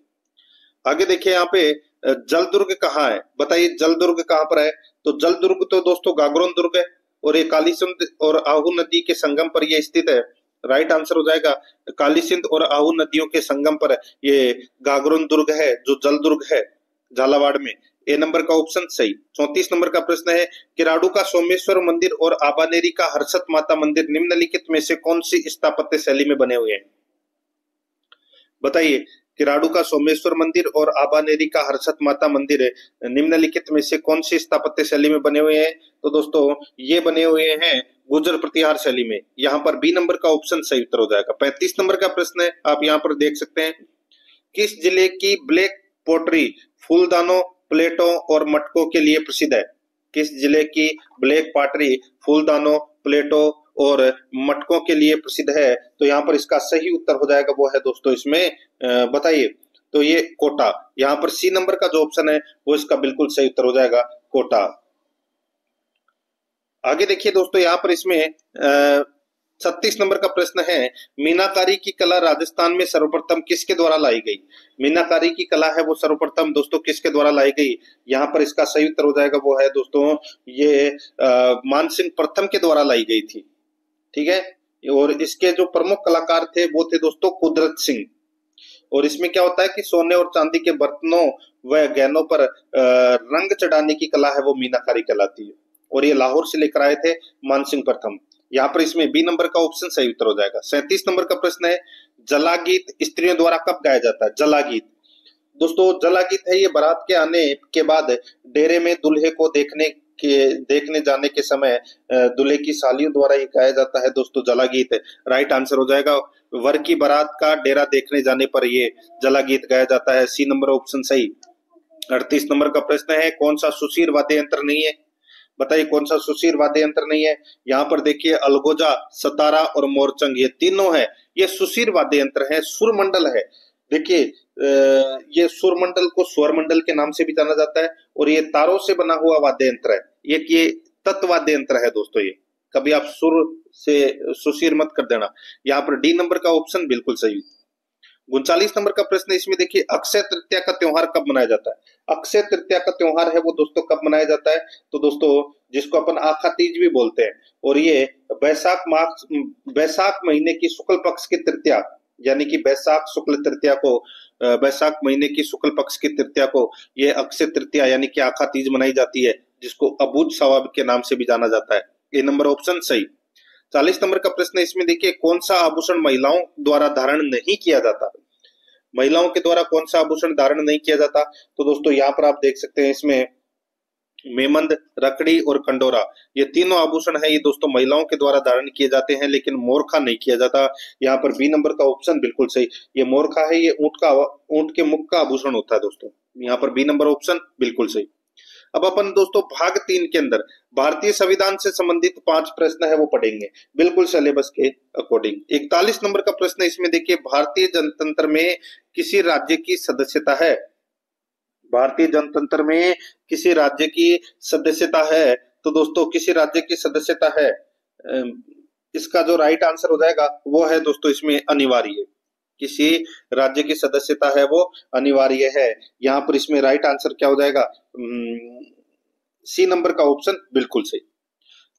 आगे देखिए यहाँ पे जलदुर्ग कहाँ है? बताइए जलदुर्ग कहाँ पर है? तो जलदुर्ग तो दोस्तों गागरोन दुर्ग है और ये कालीसिंध और आहू नदी के संगम पर ये स्थित है। राइट आंसर हो जाएगा कालीसिंध और आहू नदियों के संगम पर ये गागरोन दुर्ग है जो जलदुर्ग है झालावाड़ में। ए नंबर का ऑप्शन सही। 34 नंबर का प्रश्न है, किराडू का सोमेश्वर मंदिर और आबानेरी का हर्षत माता मंदिर निम्नलिखित में से कौन सी स्थापत्य शैली में बने हुए हैं? बताइए किराडू का सोमेश्वर मंदिर और आबानेरी का हर्षत माता मंदिर निम्नलिखित में से कौन सी स्थापत्य शैली में बने हुए हैं? तो दोस्तों ये बने हुए हैं गुर्जर प्रतिहार शैली में। यहाँ पर बी नंबर का ऑप्शन सही उत्तर हो जाएगा। 35 नंबर का प्रश्न है, आप यहाँ पर देख सकते हैं, किस जिले की ब्लैक पोट्री फूलदानों, प्लेटों और मटकों के लिए प्रसिद्ध है? किस जिले की ब्लैक पॉटरी फूलदानों, प्लेटों और मटकों के लिए प्रसिद्ध है? तो यहाँ पर इसका सही उत्तर हो जाएगा वो है दोस्तों इसमें बताइए, तो ये कोटा। यहाँ पर सी नंबर का जो ऑप्शन है वो इसका बिल्कुल सही उत्तर हो जाएगा कोटा। आगे देखिए दोस्तों यहाँ पर इसमें 36 नंबर का प्रश्न है, मीनाकारी की कला राजस्थान में सर्वप्रथम किसके द्वारा लाई गई? मीनाकारी की कला है वो सर्वप्रथम दोस्तों किसके द्वारा लाई गई? यहाँ पर इसका सही उत्तर हो जाएगा वो है दोस्तों ये मानसिंह प्रथम के द्वारा लाई गई थी, ठीक है। और इसके जो प्रमुख कलाकार थे वो थे दोस्तों कुदरत सिंह। और इसमें क्या होता है कि सोने और चांदी के बर्तनों व गहनों पर रंग चढ़ाने की कला है वो मीनाकारी कहलाती है और ये लाहौर से लेकर आए थे मानसिंह प्रथम। यहाँ पर इसमें बी नंबर का ऑप्शन सही उत्तर हो जाएगा। 37 नंबर का प्रश्न है, जला गीत स्त्रियों द्वारा कब गाया जाता है? जला गीत दोस्तों जला गीत है ये बारात के आने के बाद डेरे में दूल्हे को देखने जाने के समय दूल्हे की सालियों द्वारा ये गाया जाता है दोस्तों जला गीत। राइट आंसर हो जाएगा वर की बारात का डेरा देखने जाने पर ये जला गीत गाया जाता है। सी नंबर ऑप्शन सही। 38 नंबर का प्रश्न है, कौन सा सुशीर वाद्य यंत्र नहीं है? बताइए कौन सा सुशीर वाद्य यंत्र नहीं है? यहाँ पर देखिए अलगोजा, सतारा और मोरचंग ये तीनों है ये सुशीर वाद्य यंत्र है। सुरमंडल है, देखिए ये सुरमंडल को स्वर मंडल के नाम से भी जाना जाता है और ये तारों से बना हुआ वाद्य यंत्र है। ये तत्व वाद्य यंत्र है दोस्तों। ये कभी आप सुर से सुशीर मत कर देना। यहाँ पर डी नंबर का ऑप्शन बिल्कुल सही। 39 नंबर का प्रश्न इसमें देखिए, अक्षय तृतीया का त्योहार कब मनाया जाता है? अक्षय तृतीया का त्योहार है वो दोस्तों कब मनाया जाता है? तो दोस्तों जिसको अपन आखा तीज भी बोलते हैं और ये बैसाख महीने की शुक्ल पक्ष की तृतीया यानी कि बैसाख शुक्ल तृतीया को बैसाख महीने की शुक्ल पक्ष की तृतीया को ये अक्षय तृतीया यानी कि आखा तीज मनाई जाती है जिसको अबूझ सवाब के नाम से भी जाना जाता है। ये नंबर ऑप्शन सही। 40 नंबर का प्रश्न इसमें देखिए, कौन सा आभूषण महिलाओं द्वारा धारण नहीं किया जाता? महिलाओं के द्वारा कौन सा आभूषण धारण नहीं किया जाता? तो दोस्तों यहाँ पर आप देख सकते हैं इसमें मेमंद, रकड़ी और कंडोरा ये तीनों आभूषण है ये दोस्तों महिलाओं के द्वारा धारण किए जाते हैं लेकिन मोरखा नहीं किया जाता। यहाँ पर बी नंबर का ऑप्शन बिल्कुल सही। ये मोरखा है ये ऊंट के मुख का आभूषण होता है दोस्तों। यहाँ पर बी नंबर ऑप्शन बिल्कुल सही। अब अपन दोस्तों भाग 3 के अंदर भारतीय संविधान से संबंधित 5 प्रश्न है वो पढ़ेंगे बिल्कुल सिलेबस के अकॉर्डिंग। 41 नंबर का प्रश्न इसमें देखिए, भारतीय जनतंत्र में किसी राज्य की सदस्यता है? भारतीय जनतंत्र में किसी राज्य की सदस्यता है? तो दोस्तों किसी राज्य की सदस्यता है, इसका जो राइट आंसर हो जाएगा वो है दोस्तों इसमें अनिवार्य। किसी राज्य की सदस्यता है वो अनिवार्य है। यहाँ पर इसमें राइट आंसर क्या हो जाएगा? सी नंबर का ऑप्शन बिल्कुल सही।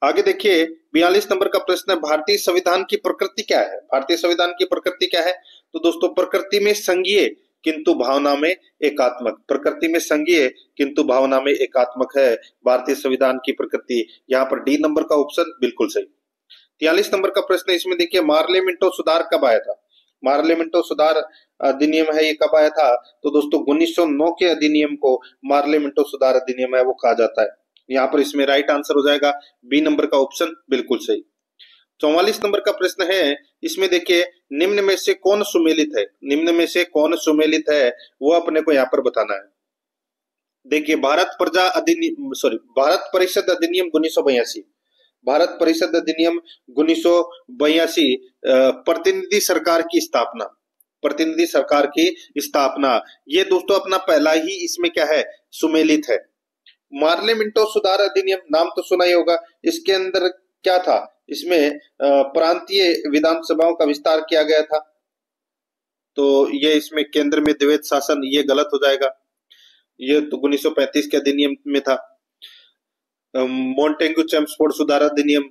आगे देखिए 42 नंबर का प्रश्न है, भारतीय संविधान की प्रकृति क्या है? भारतीय संविधान की प्रकृति क्या है? तो दोस्तों प्रकृति में संघीय किंतु भावना में एकात्मक। प्रकृति में संघीय किंतु भावना में एकात्मक है भारतीय संविधान की प्रकृति। यहाँ पर डी नंबर का ऑप्शन बिल्कुल सही। 43 नंबर का प्रश्न है, इसमें देखिए मार्लियामेंटो सुधार कब आया था। मार्लियामेंटो सुधार अधिनियम है, ये कब आया था? तो दोस्तों 1909 के अधिनियम को मार्लियामेंटो सुधार अधिनियम है वो कहा जाता है। यहाँ पर इसमें राइट आंसर हो जाएगा बी नंबर का ऑप्शन बिल्कुल सही। 44 नंबर का प्रश्न है, इसमें देखिए निम्न में से कौन सुमेलित है, निम्न में से कौन सुमेलित है वो अपने को यहाँ पर बताना है। देखिए भारत परिषद अधिनियम 1982, भारत परिषद अधिनियम 1982, प्रतिनिधि सरकार की स्थापना, प्रतिनिधि सरकार की स्थापना, ये दोस्तों अपना पहला ही इसमें क्या है, सुमेलित है। मार्लियामेंटो सुधार अधिनियम नाम तो सुना ही होगा, इसके अंदर क्या था, इसमें प्रांतीय विधानसभाओं का विस्तार किया गया था, तो ये इसमें केंद्र में द्वैध शासन, ये गलत हो जाएगा, ये तो 1935 के अधिनियम में था। मॉन्टेग्यू चेम्सफोर्ड सुधार अधिनियम,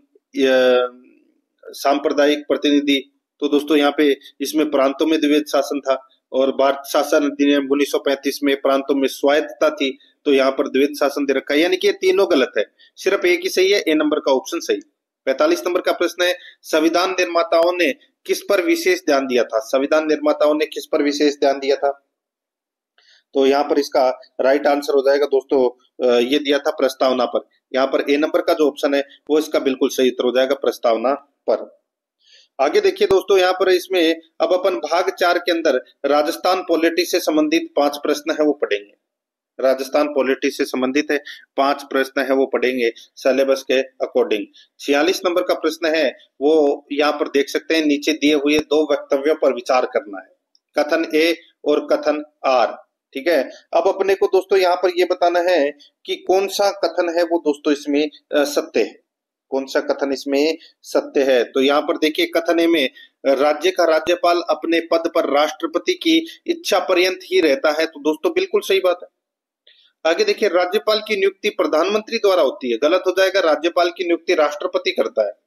सांप्रदायिक प्रतिनिधि, तो दोस्तों यहाँ पे इसमें प्रांतों में द्वैध शासन था, और भारत शासन अधिनियम 1935 में प्रांतों में स्वायत्तता थी, तो यहाँ पर द्वैध शासन दे रखा है, यानी कि ये तीनों गलत है, सिर्फ एक ही सही है, ए नंबर का ऑप्शन सही। 45 नंबर का प्रश्न है, संविधान निर्माताओं ने किस पर विशेष ध्यान दिया था, संविधान निर्माताओं ने किस पर विशेष ध्यान दिया था? तो यहाँ पर इसका राइट आंसर हो जाएगा दोस्तों, ये दिया था प्रस्तावना पर, यहाँ पर ए नंबर का जो ऑप्शन है वो इसका बिल्कुल सही उत्तर हो जाएगा, प्रस्तावना पर। आगे देखिए दोस्तों, यहाँ पर इसमें अब अपन भाग 4 के अंदर राजस्थान पॉलिटी से संबंधित 5 प्रश्न है वो पढ़ेंगे, राजस्थान पॉलिटी से संबंधित है 5 प्रश्न है वो पढ़ेंगे सिलेबस के अकॉर्डिंग। 46 नंबर का प्रश्न है वो यहाँ पर देख सकते हैं, नीचे दिए हुए 2 वक्तव्यों पर विचार करना है, कथन ए और कथन आर, ठीक है। अब अपने को दोस्तों यहाँ पर ये बताना है कि कौन सा कथन है वो दोस्तों इसमें सत्य है, कौन सा कथन इसमें सत्य है। तो यहाँ पर देखिए कथन ए में राज्य का राज्यपाल अपने पद पर राष्ट्रपति की इच्छा पर्यंत ही रहता है, तो दोस्तों बिल्कुल सही बात है। आगे देखिए राज्यपाल की नियुक्ति प्रधानमंत्री द्वारा होती है, गलत हो जाएगा, राज्यपाल की नियुक्ति राष्ट्रपति करता है।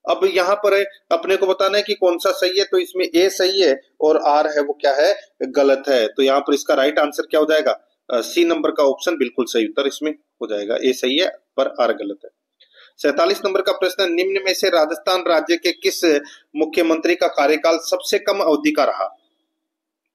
अब यहाँ पर अपने को बताना है कि कौन सा सही है, तो इसमें ए सही है और आर है वो क्या है, गलत है। तो यहाँ पर इसका राइट आंसर क्या हो जाएगा, सी नंबर का ऑप्शन बिल्कुल सही उत्तर इसमें हो जाएगा, ए सही है पर आर गलत है। 47 नंबर का प्रश्न, निम्न में से राजस्थान राज्य के किस मुख्यमंत्री का कार्यकाल सबसे कम अवधि का रहा?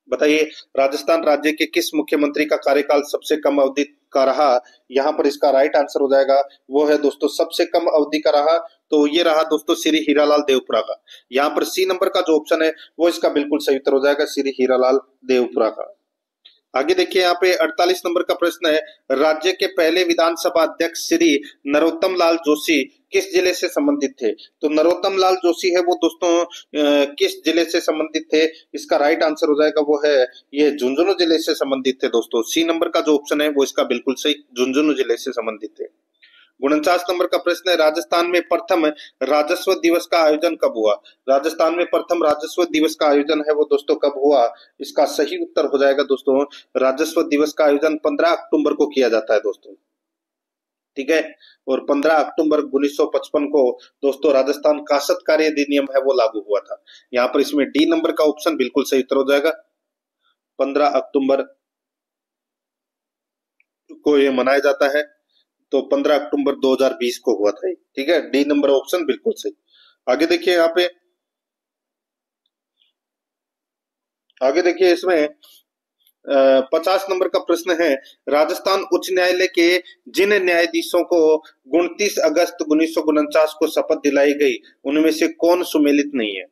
बताइए राजस्थान राज्य के किस मुख्यमंत्री का कार्यकाल सबसे कम अवधि का रहा? यहाँ पर इसका राइट आंसर हो जाएगा वो है दोस्तों सबसे कम अवधि का रहा, तो ये रहा दोस्तों श्री हीरालाल देवपुरा का। यहाँ पर सी नंबर का जो ऑप्शन है वो इसका बिल्कुल सही उत्तर हो जाएगा, श्री हीरालाल देवपुरा का। आगे देखिए यहाँ पे 48 नंबर का प्रश्न है, राज्य के पहले विधानसभा अध्यक्ष श्री नरोत्तम लाल जोशी किस जिले से संबंधित थे? तो नरोत्तम लाल जोशी है वो दोस्तों किस जिले से संबंधित थे? इसका राइट आंसर हो जाएगा वो है ये झुंझुनू जिले से संबंधित थे दोस्तों, सी नंबर का जो ऑप्शन है वो इसका बिल्कुल सही, झुंझुनू जिले से संबंधित थे। 49 नंबर का प्रश्न है, राजस्थान में प्रथम राजस्व दिवस का आयोजन कब हुआ? राजस्थान में प्रथम राजस्व दिवस का आयोजन है वो दोस्तों कब हुआ? इसका सही उत्तर हो जाएगा दोस्तों, राजस्व दिवस का आयोजन 15 अक्टूबर को किया जाता है दोस्तों, ठीक है। और 15 अक्टूबर 1955 को दोस्तों राजस्थान काश्तकारी अधिनियम है वो लागू हुआ था। यहाँ पर इसमें डी नंबर का ऑप्शन बिल्कुल सही उत्तर हो जाएगा, 15 अक्टूबर को ये मनाया जाता है, तो 15 अक्टूबर 2020 को हुआ था, ठीक है, डी नंबर ऑप्शन बिल्कुल सही। आगे देखिए यहाँ पे, आगे देखिए इसमें 50 नंबर का प्रश्न है, राजस्थान उच्च न्यायालय के जिन न्यायाधीशों को 29 अगस्त 1949 को शपथ दिलाई गई उनमें से कौन सुमेलित नहीं है?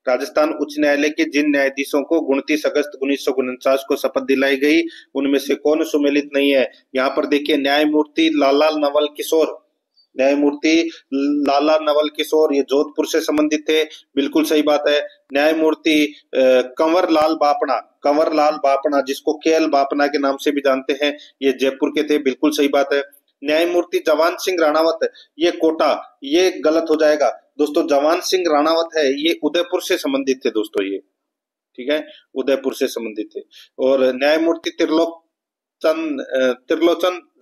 राजस्थान उच्च न्यायालय के जिन न्यायाधीशों को 29 अगस्त 1949 को शपथ दिलाई गई उनमें से कौन सुमेलित नहीं है? यहाँ पर देखिए न्यायमूर्ति लाला नवल किशोर, न्यायमूर्ति लाला नवल किशोर ये जोधपुर से संबंधित थे, बिल्कुल सही बात है। न्यायमूर्ति कंवरलाल बापना, कंवरलाल बापना जिसको केएल बापना के नाम से भी जानते हैं, ये जयपुर के थे, बिल्कुल सही बात है। न्यायमूर्ति जवान सिंह राणावत ये कोटा, ये गलत हो जाएगा दोस्तों, जवान सिंह राणावत है ये उदयपुर से संबंधित थे दोस्तों, ये ठीक है, उदयपुर से संबंधित थे। और न्यायमूर्ति त्रिलोचन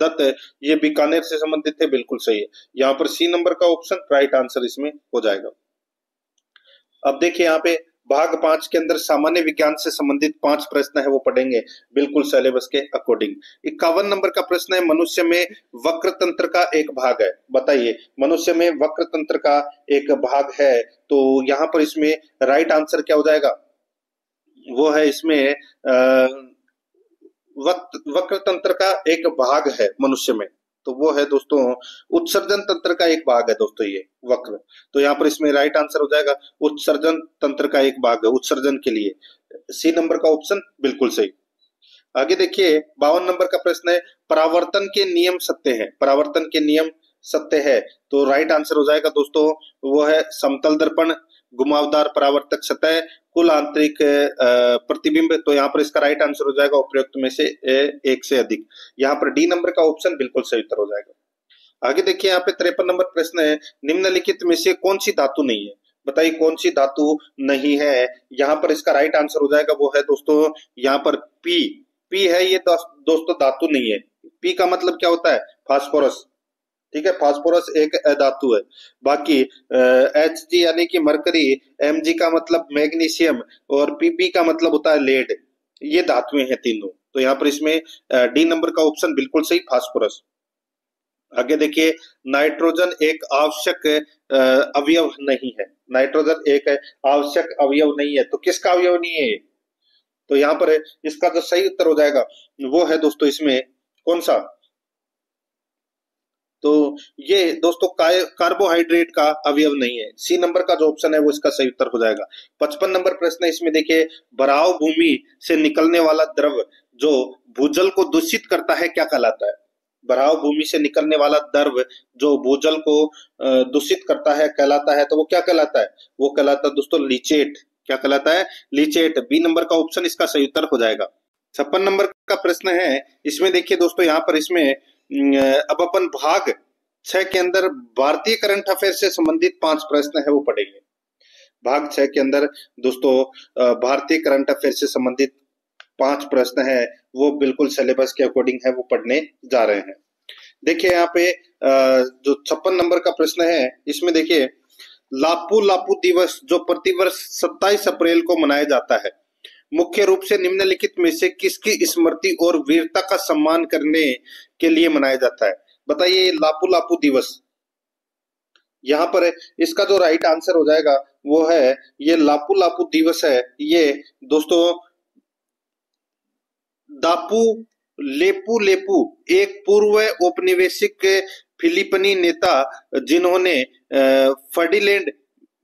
दत्त ये बीकानेर से संबंधित थे, बिल्कुल सही है। यहाँ पर सी नंबर का ऑप्शन राइट आंसर इसमें हो जाएगा। अब देखिए यहाँ पे भाग 5 के अंदर सामान्य विज्ञान से संबंधित 5 प्रश्न है वो पढ़ेंगे बिल्कुल सिलेबस के अकॉर्डिंग। 51 नंबर का प्रश्न है, मनुष्य में वक्र तंत्र का एक भाग है। बताइए, मनुष्य में वक्र तंत्र का एक भाग है, तो यहाँ पर इसमें राइट आंसर क्या हो जाएगा, वो है इसमें वक्र तंत्र का एक भाग है मनुष्य में, तो वो है दोस्तों उत्सर्जन तंत्र का एक भाग है दोस्तों ये वक्र। तो यहाँ पर इसमें राइट आंसर हो जाएगा उत्सर्जन तंत्र का एक भाग है, उत्सर्जन के लिए सी नंबर का ऑप्शन बिल्कुल सही। आगे देखिए 52 नंबर का प्रश्न है, परावर्तन के नियम सत्य है। परावर्तन के नियम सत्य है, तो राइट आंसर हो जाएगा दोस्तों वो है समतल दर्पण, घुमावदार परावर्तक सतह, कुल आंतरिक प्रतिबिंब। तो यहाँ पर इसका राइट आंसर हो जाएगा उपयुक्त में से एक से अधिक। यहाँ पर डी नंबर का ऑप्शन बिल्कुल सही उत्तर हो जाएगा। आगे देखिए यहाँ पे 53 नंबर प्रश्न है, निम्नलिखित में से कौन सी धातु नहीं है। बताइए कौन सी धातु नहीं है। यहाँ पर इसका राइट आंसर हो जाएगा वो है दोस्तों यहाँ पर पी है, ये दोस्तों धातु नहीं है। पी का मतलब क्या होता है, फास्फोरस। ठीक है, फास्फोरस एक धातु है। बाकी Hg यानी कि मरकरी, Mg का मतलब मैग्नीशियम और Pb का मतलब होता है लेड, ये धातुएं हैं तीनों। तो यहाँ पर इसमें डी नंबर का ऑप्शन बिल्कुल सही, फास्फोरस। आगे देखिए नाइट्रोजन एक आवश्यक अवयव नहीं है। नाइट्रोजन एक आवश्यक अवयव नहीं है, तो किसका अवयव नहीं है, तो यहाँ पर इसका जो सही उत्तर हो जाएगा वो है दोस्तों इसमें कौन सा, तो ये दोस्तों कार्बोहाइड्रेट का अवयव नहीं है। सी नंबर का जो ऑप्शन है वो इसका सही उत्तर हो जाएगा। 55 नंबर प्रश्न है, इसमें देखिए भराव भूमि से निकलने वाला द्रव जो भूजल को दूषित करता है क्या कहलाता है। भराव भूमि से निकलने वाला द्रव जो भूजल को दूषित करता है कहलाता है, तो वो क्या कहलाता है, वो कहलाता है दोस्तों लीचेट। क्या कहलाता है, लीचेट। बी नंबर का ऑप्शन इसका सही उत्तर हो जाएगा। 56 नंबर का प्रश्न है, इसमें देखिए दोस्तों यहाँ पर इसमें अब अपन भाग 6 के अंदर भारतीय करंट अफेयर से संबंधित 5 प्रश्न है वो पढ़ेंगे। भाग 6 के अंदर दोस्तों भारतीय करंट अफेयर से संबंधित 5 प्रश्न है वो बिल्कुल सिलेबस के अकॉर्डिंग है वो पढ़ने जा रहे हैं। देखिए यहाँ पे जो 56 नंबर का प्रश्न है, इसमें देखिए लापू लापू दिवस जो प्रतिवर्ष 27 अप्रैल को मनाया जाता है, मुख्य रूप से निम्नलिखित में से किसकी स्मृति और वीरता का सम्मान करने के लिए मनाया जाता है। बताइए लापू लापू दिवस, यहाँ पर इसका जो राइट आंसर हो जाएगा वो है ये लापू लापू दिवस है, ये दोस्तों दापू लेपू लेपू एक पूर्व औपनिवेशिक फिलिपीनी नेता जिन्होंने फर्डिनैंड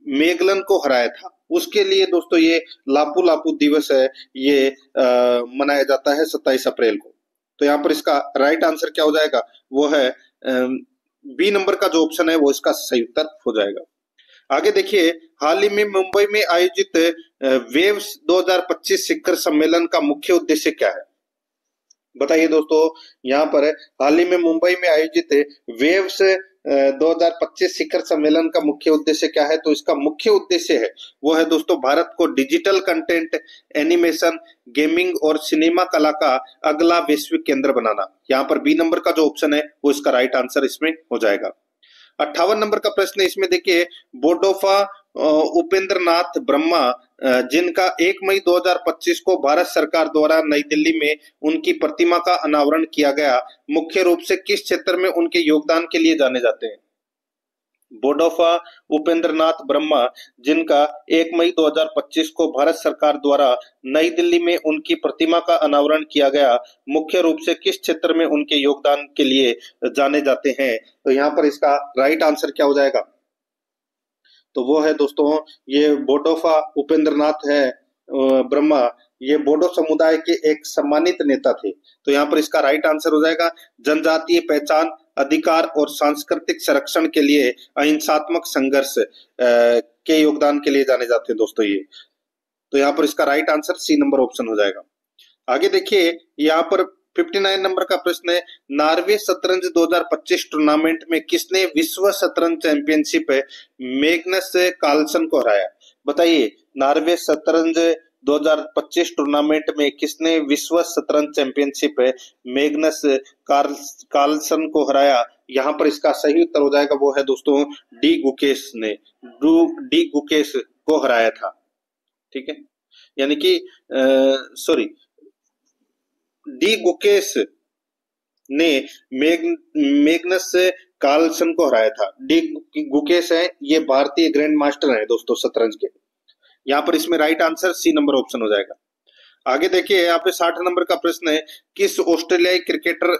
मैगलन को हराया था, उसके लिए दोस्तों ये लापू लापू दिवस है ये मनाया जाता है 27 अप्रैल को। तो यहाँ पर इसका राइट आंसर क्या हो जाएगा, वो है बी नंबर का जो ऑप्शन है वो इसका सही उत्तर हो जाएगा। आगे देखिए हाल ही में मुंबई में आयोजित वेव्स 2025 शिखर सम्मेलन का मुख्य उद्देश्य क्या है। बताइए दोस्तों यहाँ पर हाल ही में मुंबई में आयोजित वेव्स 2025 शिखर सम्मेलन का मुख्य उद्देश्य क्या है, तो इसका मुख्य उद्देश्य है वो है दोस्तों भारत को डिजिटल कंटेंट, एनिमेशन, गेमिंग और सिनेमा कला का अगला वैश्विक केंद्र बनाना। यहाँ पर बी नंबर का जो ऑप्शन है वो इसका राइट आंसर इसमें हो जाएगा। 58 नंबर का प्रश्न है, इसमें देखिए बोडोफा उपेंद्र नाथ ब्रह्मा जिनका 1 मई 2025 को भारत सरकार द्वारा नई दिल्ली में उनकी प्रतिमा का अनावरण किया गया, मुख्य रूप से किस क्षेत्र में उनके योगदान के लिए जाने जाते हैं। बोडोफा उपेंद्र नाथ ब्रह्मा जिनका 1 मई 2025 को भारत सरकार द्वारा नई दिल्ली में उनकी प्रतिमा का अनावरण किया गया, मुख्य रूप से किस क्षेत्र में उनके योगदान के लिए जाने जाते हैं। तो यहाँ पर इसका राइट आंसर क्या हो जाएगा, तो वो है दोस्तों ये बोडोफा उपेंद्र नाथ है ब्रह्मा, ये बोडो समुदाय के एक सम्मानित नेता थे। तो यहाँ पर इसका राइट आंसर हो जाएगा जनजातीय पहचान, अधिकार और सांस्कृतिक संरक्षण के लिए अहिंसात्मक संघर्ष के योगदान के लिए जाने जाते हैं दोस्तों ये। तो यहाँ पर इसका right answer C number option हो जाएगा। आगे देखिए यहाँ पर 59 नंबर का प्रश्न है, नॉर्वे शतरंज 2025 टूर्नामेंट में किसने विश्व शतरंज चैंपियनशिप मैग्नस कार्लसन को हराया। बताइए नॉर्वे शतरंज 2025 टूर्नामेंट में किसने विश्व शतरंज चैंपियनशिप मैग्नस कार्लसन को हराया। यहाँ पर इसका सही उत्तर हो जाएगा वो है दोस्तों डी गुकेश ने, डी गुकेश को हराया था। ठीक है, यानी कि सॉरी, डी गुकेश ने मैग्नस कार्लसन को हराया था। डी गुकेश है, ये भारतीय ग्रैंड मास्टर है दोस्तों शतरंज के। यहाँ पर इसमें right answer C number option हो जाएगा। आगे देखिए, यहाँ पे 60 नंबर का प्रश्न है, किस ऑस्ट्रेलियाई क्रिकेटर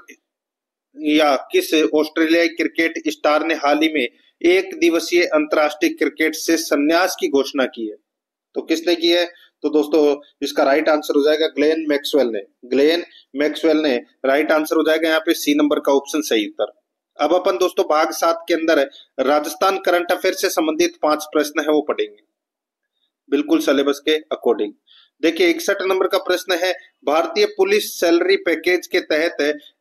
या किस ऑस्ट्रेलियाई क्रिकेट स्टार ने हाल ही में एक दिवसीय अंतर्राष्ट्रीय क्रिकेट से संन्यास की घोषणा की है? तो किसने की है? तो दोस्तों इसका राइट आंसर हो जाएगा ग्लेन मैक्सवेल ने। ग्लेन मैक्सवेल ने राइट आंसर हो जाएगा यहाँ पे सी नंबर का ऑप्शन सही उत्तर। अब अपन दोस्तों भाग 7 के अंदर राजस्थान करंट अफेयर से संबंधित 5 प्रश्न है वो पढ़ेंगे, बिल्कुल सिलेबस के अकॉर्डिंग। देखिए 61 नंबर का प्रश्न है, भारतीय पुलिस सैलरी पैकेज के तहत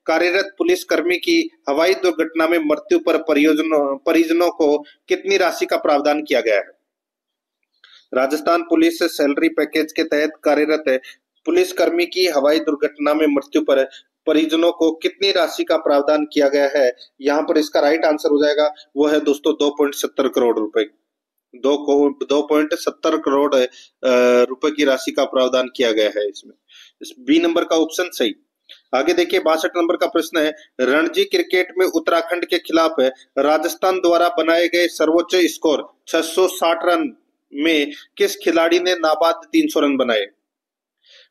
कार्यरत पुलिस कर्मी की हवाई दुर्घटना में मृत्यु पर परिजनों को कितनी राशि का प्रावधान किया गया है? राजस्थान पुलिस सैलरी पैकेज के तहत कार्यरत पुलिस कर्मी की हवाई दुर्घटना में मृत्यु पर परिजनों को कितनी राशि का प्रावधान किया गया है? यहाँ पर इसका राइट आंसर हो जाएगा वो है दोस्तों 2.70 करोड़ रुपए। 2.70 करोड़ रुपए की राशि का प्रावधान किया गया है इसमें। बी नंबर का ऑप्शन सही। आगे देखिए 62 नंबर का प्रश्न है, रणजी क्रिकेट में उत्तराखंड के खिलाफ राजस्थान द्वारा बनाए गए सर्वोच्च स्कोर 660 रन में किस खिलाड़ी ने नाबाद 300 रन बनाए?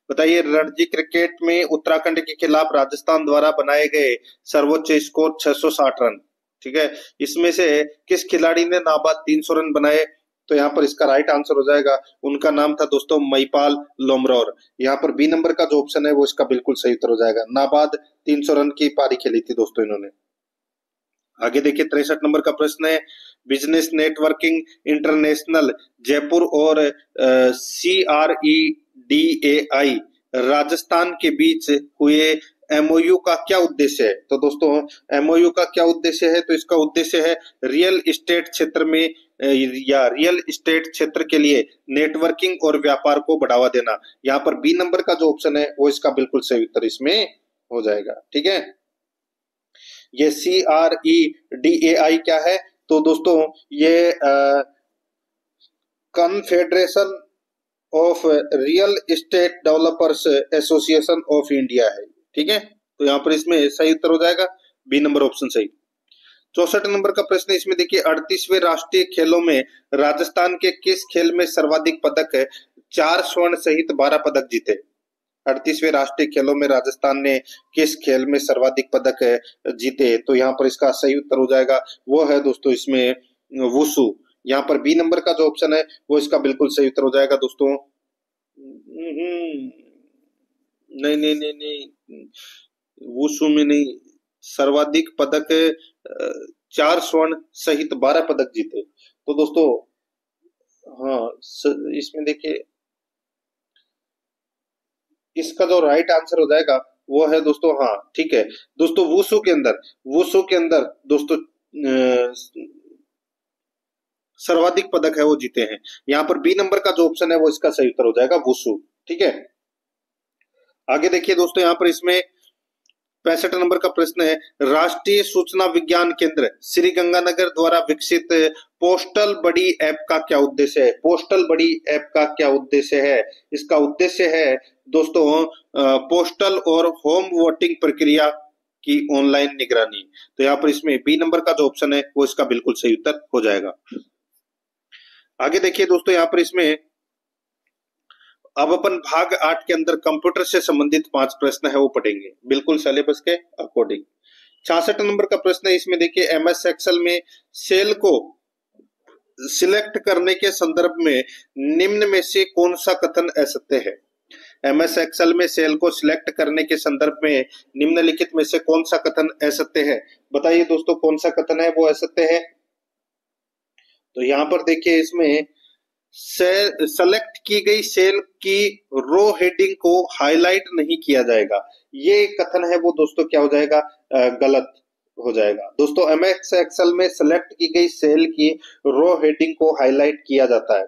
बताइए, रणजी क्रिकेट में उत्तराखंड के खिलाफ राजस्थान द्वारा बनाए गए सर्वोच्च स्कोर 660 रन, ठीक है, इसमें से किस खिलाड़ी ने नाबाद 300 रन बनाए? तो यहाँ पर इसका राइट आंसर हो जाएगा, उनका नाम था दोस्तों महिपाल लोमरोर। यहाँ पर बी नंबर का जो ऑप्शन है वो इसका बिल्कुल सही उत्तर हो जाएगा। नाबाद 300 रन की पारी खेली थी दोस्तों इन्होंने। आगे देखिए 63 नंबर का प्रश्न है, बिजनेस नेटवर्किंग इंटरनेशनल जयपुर और CREDAI राजस्थान के बीच हुए एमओयू का क्या उद्देश्य है? तो दोस्तों एमओयू का क्या उद्देश्य है? तो इसका उद्देश्य है रियल एस्टेट क्षेत्र में या रियल एस्टेट क्षेत्र के लिए नेटवर्किंग और व्यापार को बढ़ावा देना। यहाँ पर बी नंबर का जो ऑप्शन है वो इसका बिल्कुल सही उत्तर इसमें हो जाएगा। ठीक है, ये CREDAI क्या है? तो दोस्तों ये confederation of real estate developers association of India है। ठीक है, तो यहाँ पर इसमें सही उत्तर हो जाएगा बी नंबर ऑप्शन सही। 64 नंबर का प्रश्न इसमें देखिए, 38वें राष्ट्रीय खेलों में राजस्थान के किस खेल में सर्वाधिक पदक है? 4 स्वर्ण सहित 12 पदक जीते। 38वें राष्ट्रीय खेलों में राजस्थान ने किस खेल में सर्वाधिक पदक जीते? तो यहाँ पर इसका सही उत्तर हो जाएगा वो है दोस्तों इसमें वुशु। यहाँ पर बी नंबर का जो ऑप्शन है वो इसका बिल्कुल सही उत्तर हो जाएगा दोस्तों। नहीं नहीं नहीं नहीं, वुशु में नहीं, सर्वाधिक पदक 4 स्वर्ण सहित 12 पदक जीते। तो दोस्तों हाँ, इसमें देखिए इसका जो राइट आंसर हो जाएगा वो है दोस्तों, हाँ ठीक है दोस्तों, वुशु के अंदर दोस्तों सर्वाधिक पदक है वो जीते हैं। यहाँ पर बी नंबर का जो ऑप्शन है वो इसका सही उत्तर हो जाएगा वुशु। ठीक है, आगे देखिए दोस्तों, यहाँ पर इसमें 65 नंबर का प्रश्न है, राष्ट्रीय सूचना विज्ञान केंद्र श्री गंगानगर द्वारा विकसित पोस्टल बडी ऐप का क्या उद्देश्य है? पोस्टल बडी ऐप का क्या उद्देश्य है? इसका उद्देश्य है दोस्तों पोस्टल और होम वोटिंग प्रक्रिया की ऑनलाइन निगरानी। तो यहाँ पर इसमें बी नंबर का जो ऑप्शन है वो इसका बिल्कुल सही उत्तर हो जाएगा। आगे देखिए दोस्तों, यहाँ पर इसमें अब अपन भाग 8 के अंदर कंप्यूटर से संबंधित 5 प्रश्न है वो पढ़ेंगे, बिल्कुल सिलेबस के अकॉर्डिंग। 66 नंबर का प्रश्न है इसमें देखिए, MS एक्सेल में सेल को सिलेक्ट करने के संदर्भ में निम्न में से कौन सा कथन असत्य है? MS एक्सेल में सेल को सिलेक्ट करने के संदर्भ में निम्नलिखित में से कौन सा कथन असत्य है? बताइए दोस्तों कौन सा कथन है वो असत्य है? तो यहाँ पर देखिए इसमें सेलेक्ट की गई सेल की रो हेडिंग को हाईलाइट नहीं किया जाएगा, ये कथन है वो दोस्तों क्या हो जाएगा? गलत हो जाएगा। दोस्तों MS एक्सेल में सेलेक्ट की गई सेल की रो हेडिंग को हाईलाइट किया जाता है।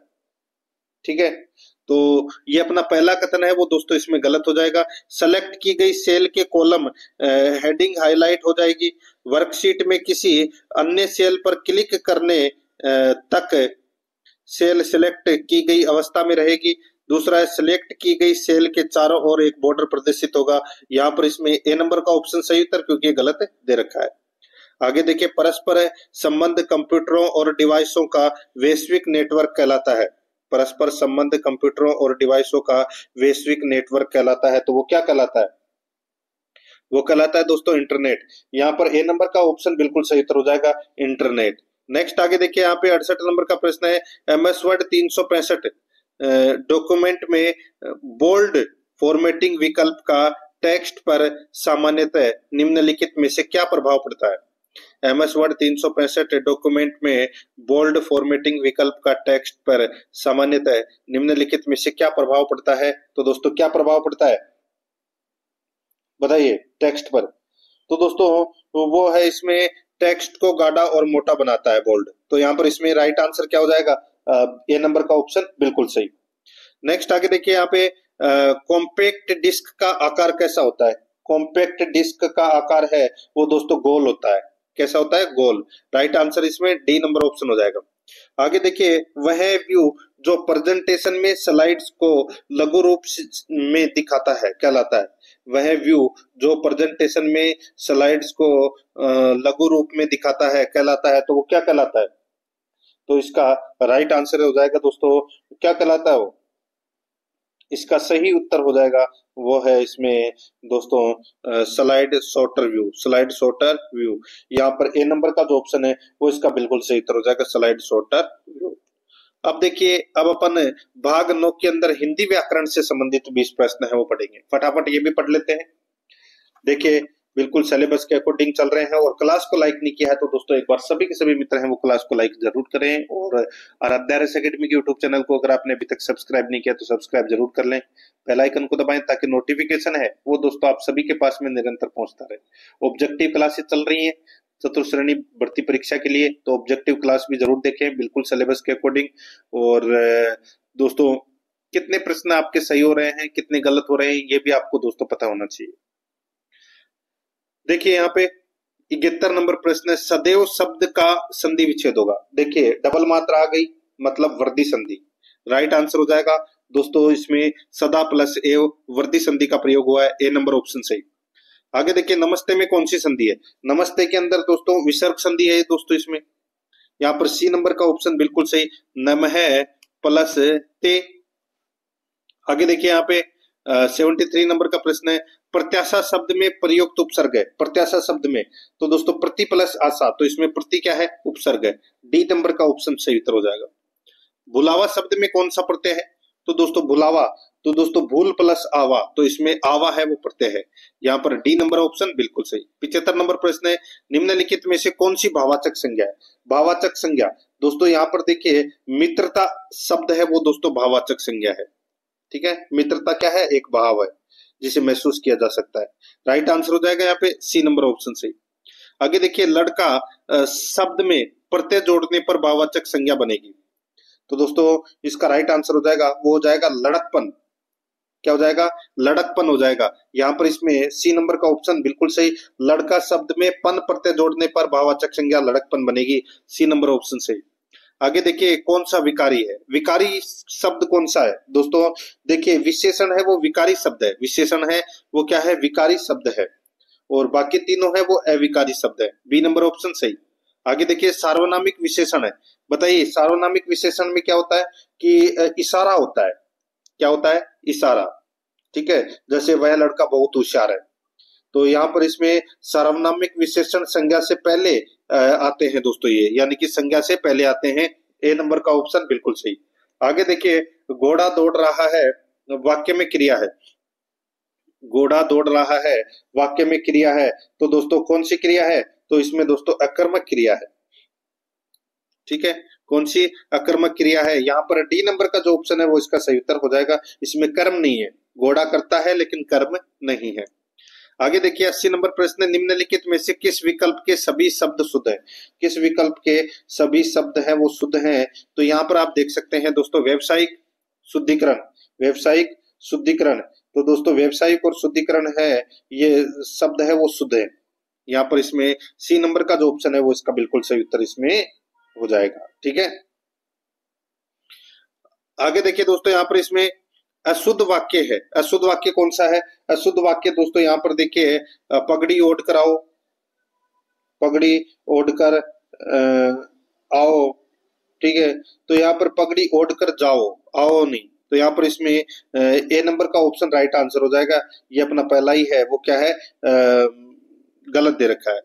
ठीक है, तो ये अपना पहला कथन है वो दोस्तों इसमें गलत हो जाएगा। सेलेक्ट की गई सेल के कॉलम हेडिंग हाईलाइट हो जाएगी। वर्कशीट में किसी अन्य सेल पर क्लिक करने तक सेल सिलेक्ट की गई अवस्था में रहेगी। दूसरा है सिलेक्ट की गई सेल के चारों ओर एक बॉर्डर प्रदर्शित होगा। यहाँ पर इसमें ए नंबर का ऑप्शन सही उत्तर, क्योंकि ये गलत दे रखा है। आगे देखिए, परस्पर संबंध कंप्यूटरों और डिवाइसों का वैश्विक नेटवर्क कहलाता है। परस्पर संबंध कंप्यूटरों और डिवाइसों का वैश्विक नेटवर्क कहलाता है, तो वो क्या कहलाता है? वो कहलाता है दोस्तों इंटरनेट। यहाँ पर ए नंबर का ऑप्शन बिल्कुल सही उत्तर हो जाएगा, इंटरनेट। नेक्स्ट आगे देखिए, यहाँ पे 68 नंबर का प्रश्न है, एमएस वर्ड 365 डॉक्यूमेंट में बोल्ड फॉर्मेटिंग विकल्प का टेक्स्ट पर सामान्यतः निम्नलिखित में से क्या प्रभाव पड़ता है? एमएस वर्ड 365 डॉक्यूमेंट में बोल्ड फॉर्मेटिंग विकल्प का टेक्स्ट पर सामान्यतः निम्नलिखित में से क्या प्रभाव पड़ता है? तो दोस्तों क्या प्रभाव पड़ता है बताइए टेक्स्ट पर? तो दोस्तों वो है, इसमें टेक्स्ट को गाढ़ा और मोटा बनाता है बोल्ड। तो यहाँ पर इसमें राइट आंसर क्या हो जाएगा? ए नंबर का ऑप्शन बिल्कुल सही। नेक्स्ट आगे देखिए, यहाँ पे कॉम्पैक्ट डिस्क का आकार कैसा होता है? कॉम्पैक्ट डिस्क का आकार है वो दोस्तों गोल होता है। कैसा होता है? गोल। राइट आंसर इसमें डी नंबर ऑप्शन हो जाएगा। आगे देखिए, वह व्यू जो प्रेजेंटेशन में स्लाइड्स को लघु रूप में दिखाता है कहलाता है। वह व्यू जो प्रेजेंटेशन में स्लाइड्स को लघु रूप में दिखाता है कहलाता है, तो वो क्या कहलाता है? तो इसका राइट आंसर हो जाएगा दोस्तों, क्या कहलाता है वो? इसका सही उत्तर हो जाएगा वो है इसमें दोस्तों slide shorter view. Slide shorter view, यहाँ पर ए नंबर का जो ऑप्शन है वो इसका बिल्कुल सही उत्तर हो जाएगा, स्लाइड शॉर्टर व्यू। अब देखिए, अब अपन भाग 9 के अंदर हिंदी व्याकरण से संबंधित 20 प्रश्न है वो पढ़ेंगे। फटाफट ये भी पढ़ लेते हैं। देखिए, बिल्कुल सिलेबस के अकॉर्डिंग चल रहे हैं। और क्लास को लाइक नहीं किया है तो दोस्तों एक बार सभी के सभी मित्र हैं वो क्लास को लाइक जरूर करें। और आराध्या रस एकेडमी के यूट्यूब चैनल को अगर आपने अभी तक सब्सक्राइब नहीं किया तो सब्सक्राइब जरूर कर लें। बेल आइकन को दबाएं ताकि नोटिफिकेशन है वो दोस्तों आप सभी के पास में निरंतर पहुंचता रहे। ऑब्जेक्टिव क्लासेस चल रही है चतुर्श्रेणी भर्ती परीक्षा के लिए, तो ऑब्जेक्टिव क्लास भी जरूर देखें बिल्कुल सिलेबस के अकॉर्डिंग। और दोस्तों कितने प्रश्न आपके सही हो रहे हैं, कितने गलत हो रहे हैं, ये भी आपको दोस्तों पता होना चाहिए। देखिए, यहाँ पे 71 नंबर प्रश्न है, सदैव शब्द का संधि विच्छेद होगा। देखिए, डबल मात्रा आ गई मतलब वर्धी संधि। राइट आंसर हो जाएगा दोस्तों इसमें सदा प्लस एव वर्धी संधि का प्रयोग हुआ है, ए नंबर ऑप्शन सही। आगे देखिए, नमस्ते में कौन सी संधि है? नमस्ते के अंदर दोस्तों विसर्ग संधि है दोस्तों इसमें। यहाँ पर सी नंबर का ऑप्शन बिल्कुल सही, नमः प्लस ते। आगे देखिए, यहाँ पे 73 नंबर का प्रश्न है, प्रत्याशा शब्द में प्रयुक्त उपसर्ग है। प्रत्याशा शब्द में तो दोस्तों प्रति प्लस आशा, तो इसमें प्रति क्या है? उपसर्ग है। डी नंबर का ऑप्शन सही उत्तर हो जाएगा। भुलावा शब्द में कौन सा प्रत्यय है? तो दोस्तों भुलावा, तो दोस्तों भूल प्लस आवा, तो इसमें आवा है वो प्रत्यय है। यहाँ पर डी नंबर ऑप्शन बिल्कुल सही। 75 नंबर प्रश्न है, निम्नलिखित में से कौन सी भावाचक संज्ञा है? भावाचक संज्ञा दोस्तों यहाँ पर देखिए, मित्रता शब्द है वो दोस्तों भावाचक संज्ञा है। ठीक है, मित्रता क्या है? एक भाव है जिसे महसूस किया जा सकता है। राइट आंसर हो जाएगा यहाँ पे सी नंबर ऑप्शन सही। आगे देखिए, लड़का शब्द में प्रत्यय जोड़ने पर भाववाचक संज्ञा बनेगी। तो दोस्तों इसका राइट आंसर हो जाएगा वो हो जाएगा लड़कपन। क्या हो जाएगा? लड़कपन हो जाएगा। यहाँ पर इसमें सी नंबर का ऑप्शन बिल्कुल सही, लड़का शब्द में पन प्रत्यय जोड़ने पर भाववाचक संज्ञा लड़कपन बनेगी, सी नंबर ऑप्शन सही। आगे देखिए, कौन सा विकारी है? विकारी शब्द कौन सा है दोस्तों? देखिए, विशेषण है वो विकारी शब्द है। विशेषण है वो क्या है? विकारी शब्द है। और बाकी तीनों है वो अविकारी शब्द है, बी नंबर ऑप्शन सही। आगे देखिए, सार्वनामिक विशेषण है। बताइए, सार्वनामिक विशेषण में क्या होता है कि इशारा होता है। क्या होता है? इशारा। ठीक है, जैसे वह लड़का बहुत होशियार है, तो यहाँ पर इसमें सार्वनामिक विशेषण संज्ञा से पहले आते हैं दोस्तों, ये यानी कि संज्ञा से पहले आते हैं, ए नंबर का ऑप्शन बिल्कुल सही। आगे देखिए, घोड़ा दौड़ रहा है वाक्य में क्रिया है। घोड़ा दौड़ रहा है वाक्य में क्रिया है, तो दोस्तों कौन सी क्रिया है? तो इसमें दोस्तों अकर्मक क्रिया है। ठीक है, कौन सी? अकर्मक क्रिया है। यहाँ पर डी नंबर का जो ऑप्शन है वो इसका सही उत्तर हो जाएगा। इसमें कर्म नहीं है, घोड़ा करता है लेकिन कर्म नहीं है। आगे देखिए, 80 नंबर प्रश्न, निम्नलिखित में से किस विकल्प के सभी शब्द शुद्ध है? किस विकल्प के सभी शब्द हैं वो शुद्ध हैं? तो यहाँ पर आप देख सकते हैं दोस्तों, व्यवसायिक शुद्धिकरण, व्यवसायिक शुद्धिकरण। तो दोस्तों व्यवसायिक और शुद्धिकरण है ये शब्द है वो शुद्ध है। यहाँ पर इसमें सी नंबर का जो ऑप्शन है वो इसका बिल्कुल सही उत्तर इसमें हो जाएगा। ठीक है, आगे देखिए दोस्तों, यहाँ पर इसमें अशुद्ध वाक्य है। अशुद्ध वाक्य कौन सा है? अशुद्ध वाक्य दोस्तों यहाँ पर देखिए, पगड़ी ओढ़ कर आओ, पगड़ी ओढ़ कर आओ, ठीक है। तो यहाँ पर पगड़ी ओढ़ कर जाओ, आओ नहीं। तो यहाँ पर इसमें ए नंबर का ऑप्शन राइट आंसर हो जाएगा। ये अपना पहला ही है, वो क्या है, गलत दे रखा है,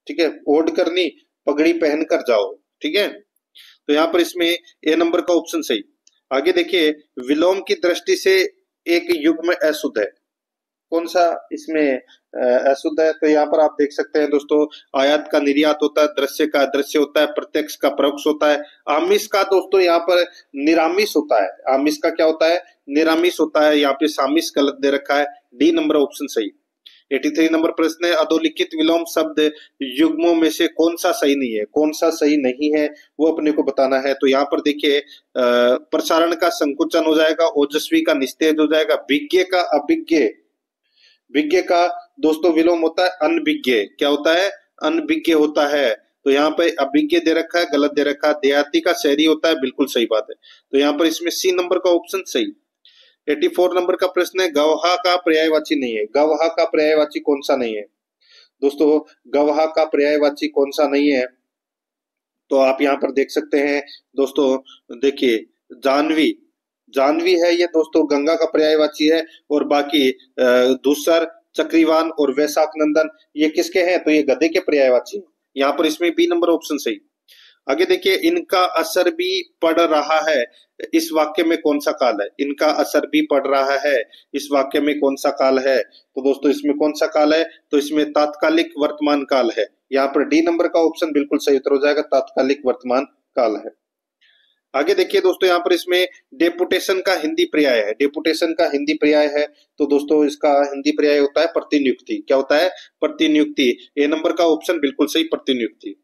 ठीक है। ओढ़ कर नहीं, पगड़ी पहन कर जाओ, ठीक है। तो यहाँ पर इसमें ए नंबर का ऑप्शन सही। आगे देखिए, विलोम की दृष्टि से एक युग्म अशुद्ध है। कौन सा इसमें अशुद्ध है? तो यहाँ पर आप देख सकते हैं दोस्तों, आयात का निर्यात होता है, दृश्य का अदृश्य होता है, प्रत्यक्ष का परोक्ष होता है, आमिष का दोस्तों यहाँ पर निरामिष होता है। आमिष का क्या होता है? निरामिष होता है। यहाँ पे सामिष गलत दे रखा है। डी नंबर ऑप्शन सही। 83 नंबर प्रश्न है, अधोलिखित विलोम शब्द युग्मों में से कौन सा सही नहीं है? कौन सा सही नहीं है वो अपने को बताना है। तो यहाँ पर देखिए, प्रसारण का संकुचन हो जाएगा, ओजस्वी का निस्तेज हो जाएगा, विज्ञ का अभिज्ञ, विज्ञ का दोस्तों विलोम होता है अनभिज्ञ। क्या होता है? अनभिज्ञ होता है। तो यहाँ पे अभिज्ञ दे रखा है, गलत दे रखा है। देहाती का शहरी होता है, बिल्कुल सही बात है। तो यहाँ पर इसमें सी नंबर का ऑप्शन सही। 84 नंबर का प्रश्न है, गवाह का पर्यायवाची नहीं है। गवाह का पर्यायवाची कौन सा नहीं है? दोस्तों गवाह का पर्यायवाची कौन सा नहीं है? तो आप यहाँ पर देख सकते हैं दोस्तों, देखिए जानवी, जानवी है ये दोस्तों, गंगा का पर्यायवाची है। और बाकी दूसर, चक्रीवान और वैशाख नंदन ये किसके हैं? तो ये गधे के पर्यायवाची। यहाँ पर इसमें बी नंबर ऑप्शन सही। आगे देखिए, इनका असर भी पड़ रहा है, इस वाक्य में कौन सा काल है? इनका असर भी पड़ रहा है, इस वाक्य में कौन सा काल है? तो दोस्तों इसमें कौन सा काल है? तो इसमें तात्कालिक वर्तमान काल है। यहाँ पर डी नंबर का ऑप्शन बिल्कुल सही उत्तर हो जाएगा, तात्कालिक वर्तमान काल है। आगे देखिए दोस्तों, यहाँ पर इसमें डेपुटेशन का हिंदी पर्याय है। डेपुटेशन का हिंदी पर्याय है, तो दोस्तों इसका हिंदी पर्याय होता है प्रतिनियुक्ति। क्या होता है? प्रतिनियुक्ति। ए नंबर का ऑप्शन बिल्कुल सही, प्रतिनियुक्ति।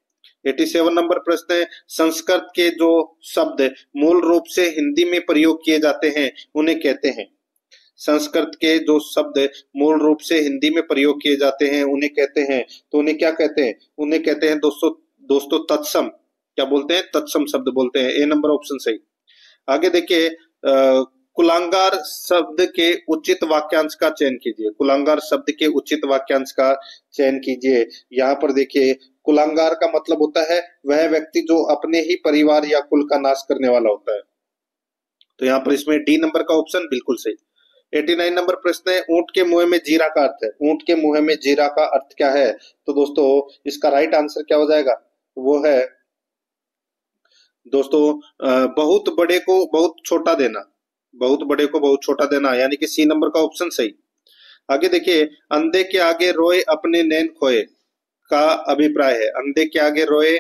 87 नंबर प्रश्न है, संस्कृत के जो शब्द मूल रूप से हिंदी में प्रयोग किए जाते हैं उन्हें कहते हैं। संस्कृत के जो शब्द मूल रूप से हिंदी में प्रयोग किए जाते हैं उन्हें कहते हैं। तो उन्हें क्या कहते हैं? उन्हें कहते हैं दोस्तों तत्सम। क्या बोलते हैं? तत्सम शब्द बोलते हैं। ए नंबर ऑप्शन सही। आगे देखिए, कुलांगार शब्द के उचित वाक्यांश का चयन कीजिए। कुलांगार शब्द के उचित वाक्यांश का चयन कीजिए। यहाँ पर देखिए, कुलांगार का मतलब होता है वह व्यक्ति जो अपने ही परिवार या कुल का नाश करने वाला होता है। तो यहाँ पर इसमें डी नंबर का ऑप्शन बिल्कुल सही। 89 नंबर प्रश्न है, ऊंट के मुंह में जीरा का अर्थ है। ऊंट के मुंह में जीरा का अर्थ क्या है? तो दोस्तों इसका राइट आंसर क्या हो जाएगा? वो है दोस्तों बहुत बड़े को बहुत छोटा देना, बहुत बड़े को बहुत छोटा देना, यानी कि सी नंबर का ऑप्शन सही। आगे देखिए, अंधे के आगे रोए अपने नैन खोए का अभिप्राय है। अंधे के आगे रोए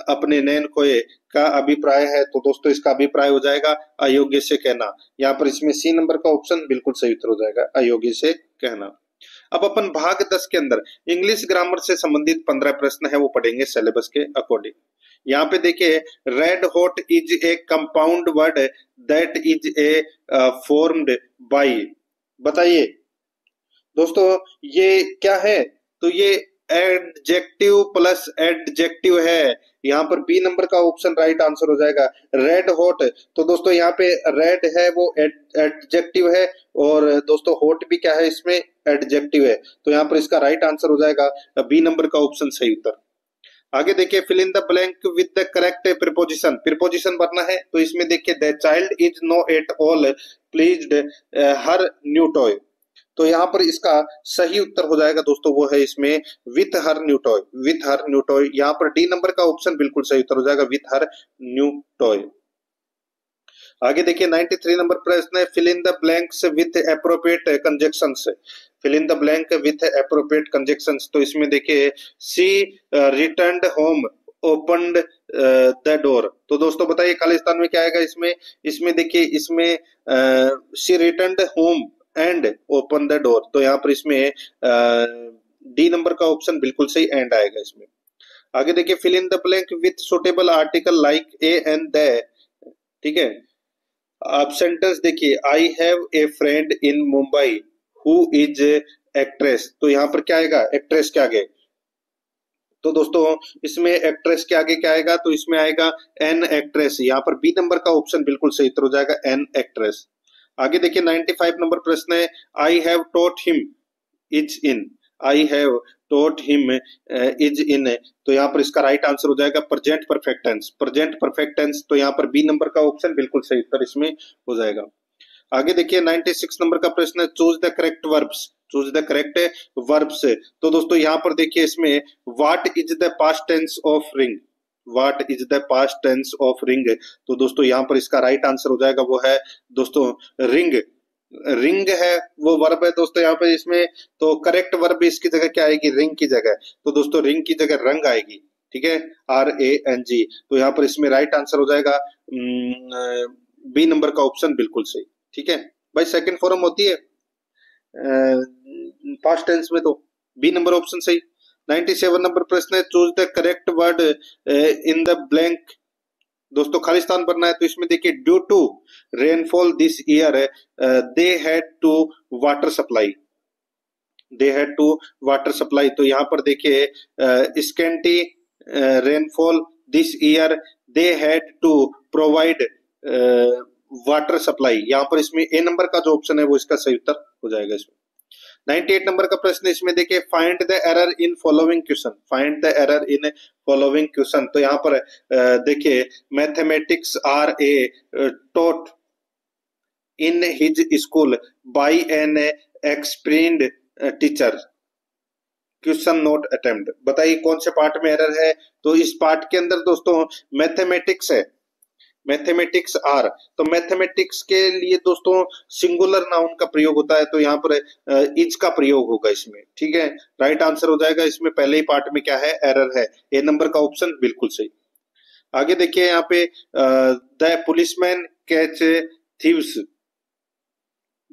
अपने नैन खोए का अभिप्राय है। तो दोस्तों इसका अभिप्राय हो जाएगा अयोग्य से कहना। यहाँ पर इसमें सी नंबर का ऑप्शन बिल्कुल सही उत्तर हो जाएगा, अयोग्य से कहना। अब अपन भाग 10 के अंदर इंग्लिश ग्रामर से संबंधित 15 प्रश्न है वो पढ़ेंगे सिलेबस के अकॉर्डिंग। यहाँ पे देखिए, red hot is a compound word that is a formed by. बताइए दोस्तों ये क्या है? तो ये एडजेक्टिव प्लस एडजेक्टिव है। यहाँ पर बी नंबर का ऑप्शन राइट आंसर हो जाएगा, रेड हॉट। तो दोस्तों यहाँ पे रेड है वो एडजेक्टिव है, और दोस्तों हॉट भी क्या है? इसमें एडजेक्टिव है। तो यहाँ पर इसका राइट आंसर हो जाएगा बी नंबर का ऑप्शन सही उत्तर। आगे देखिए, fill in the blank with the correct preposition. Preposition भरना है। तो इसमें देखिए, the child is no at all pleased her new toy. तो यहाँ पर इसका सही उत्तर हो जाएगा दोस्तों, वो है इसमें with her new toy. With her new toy, यहाँ पर डी नंबर का ऑप्शन बिल्कुल सही उत्तर हो जाएगा, विथ हर न्यू टॉय। आगे देखिए, 93 नंबर प्रश्न है, fill in the blanks with appropriate conjunctions. Fill in the blank with appropriate conjunctions. तो इसमें देखिए, she returned home opened the door. तो दोस्तों बताइए खालिस्तान में क्या आएगा इसमें? इसमें देखिए, इसमें she returned home and open the door. तो यहाँ पर इसमें डी नंबर का ऑप्शन बिल्कुल सही, एंड आएगा इसमें। आगे देखिए, fill in the blank with suitable article like a and the. ठीक है। अब सेंटेंस देखिए, I have a friend in Mumbai who is actress. तो यहाँ पर क्या आएगा? एक्ट्रेस के आगे। तो दोस्तों इसमें एक्ट्रेस के आगे क्या आएगा? तो इसमें आएगा एन एक्ट्रेस। यहाँ पर बी नंबर का ऑप्शन बिल्कुल सही उत्तर हो जाएगा, एन एक्ट्रेस। आगे देखिए 95 नंबर प्रश्न है, I have taught him is in. I have taught him is in, तो यहाँ पर इसका राइट आंसर हो जाएगा present perfect tense. Present perfect tense, तो यहाँ पर बी नंबर का ऑप्शन बिल्कुल सही उत्तर इसमें हो जाएगा। आगे देखिए 96 नंबर का प्रश्न है, choose the correct verbs. Choose the correct verbs, तो दोस्तों यहाँ पर देखिए इसमें what is the past tense of ring. What is the past tense of ring, तो दोस्तों यहाँ पर इसका राइट आंसर हो जाएगा वो है दोस्तों रिंग। रिंग है वो वर्ब है दोस्तों यहाँ पर इसमें, तो करेक्ट वर्ब इसकी जगह क्या आएगी, रिंग की जगह। तो दोस्तों रिंग की जगह रंग आएगी, ठीक है, RANG। तो यहाँ पर इसमें राइट आंसर हो जाएगा बी नंबर का ऑप्शन बिल्कुल सही, ठीक है भाई। सेकंड फॉर्म होती है पास्ट टेंस में, तो बी नंबर ऑप्शन सही। 97 नंबर प्रश्न है, choose the correct word in the blank. दोस्तों खालिस्तान भरना है, तो इसमें देखिए due to rainfall this year they had to water supply. They had to water supply, तो यहाँ पर देखिए scanty rainfall this year they had to provide water supply. यहाँ पर इसमें ए नंबर का जो ऑप्शन है वो इसका सही उत्तर हो जाएगा इसमें। 98 नंबर का प्रश्न इसमें देखिए find the error in following question. Find the error in following question, तो यहाँ पर देखिए mathematics are a taught in his school by an experienced teacher, question not attempt. बताइए कौन से पार्ट में एरर है, तो इस पार्ट के अंदर दोस्तों मैथमेटिक्स है, मैथमेटिक्स आर। तो मैथमेटिक्स के लिए दोस्तों सिंगुलर नाउन का प्रयोग होता है, तो यहाँ पर इज का प्रयोग होगा इसमें, ठीक है। राइट आंसर हो जाएगा इसमें पहले ही पार्ट में क्या है, एरर है। ए नंबर का ऑप्शन बिल्कुल सही। आगे देखिए यहाँ पे the policeman catch thieves,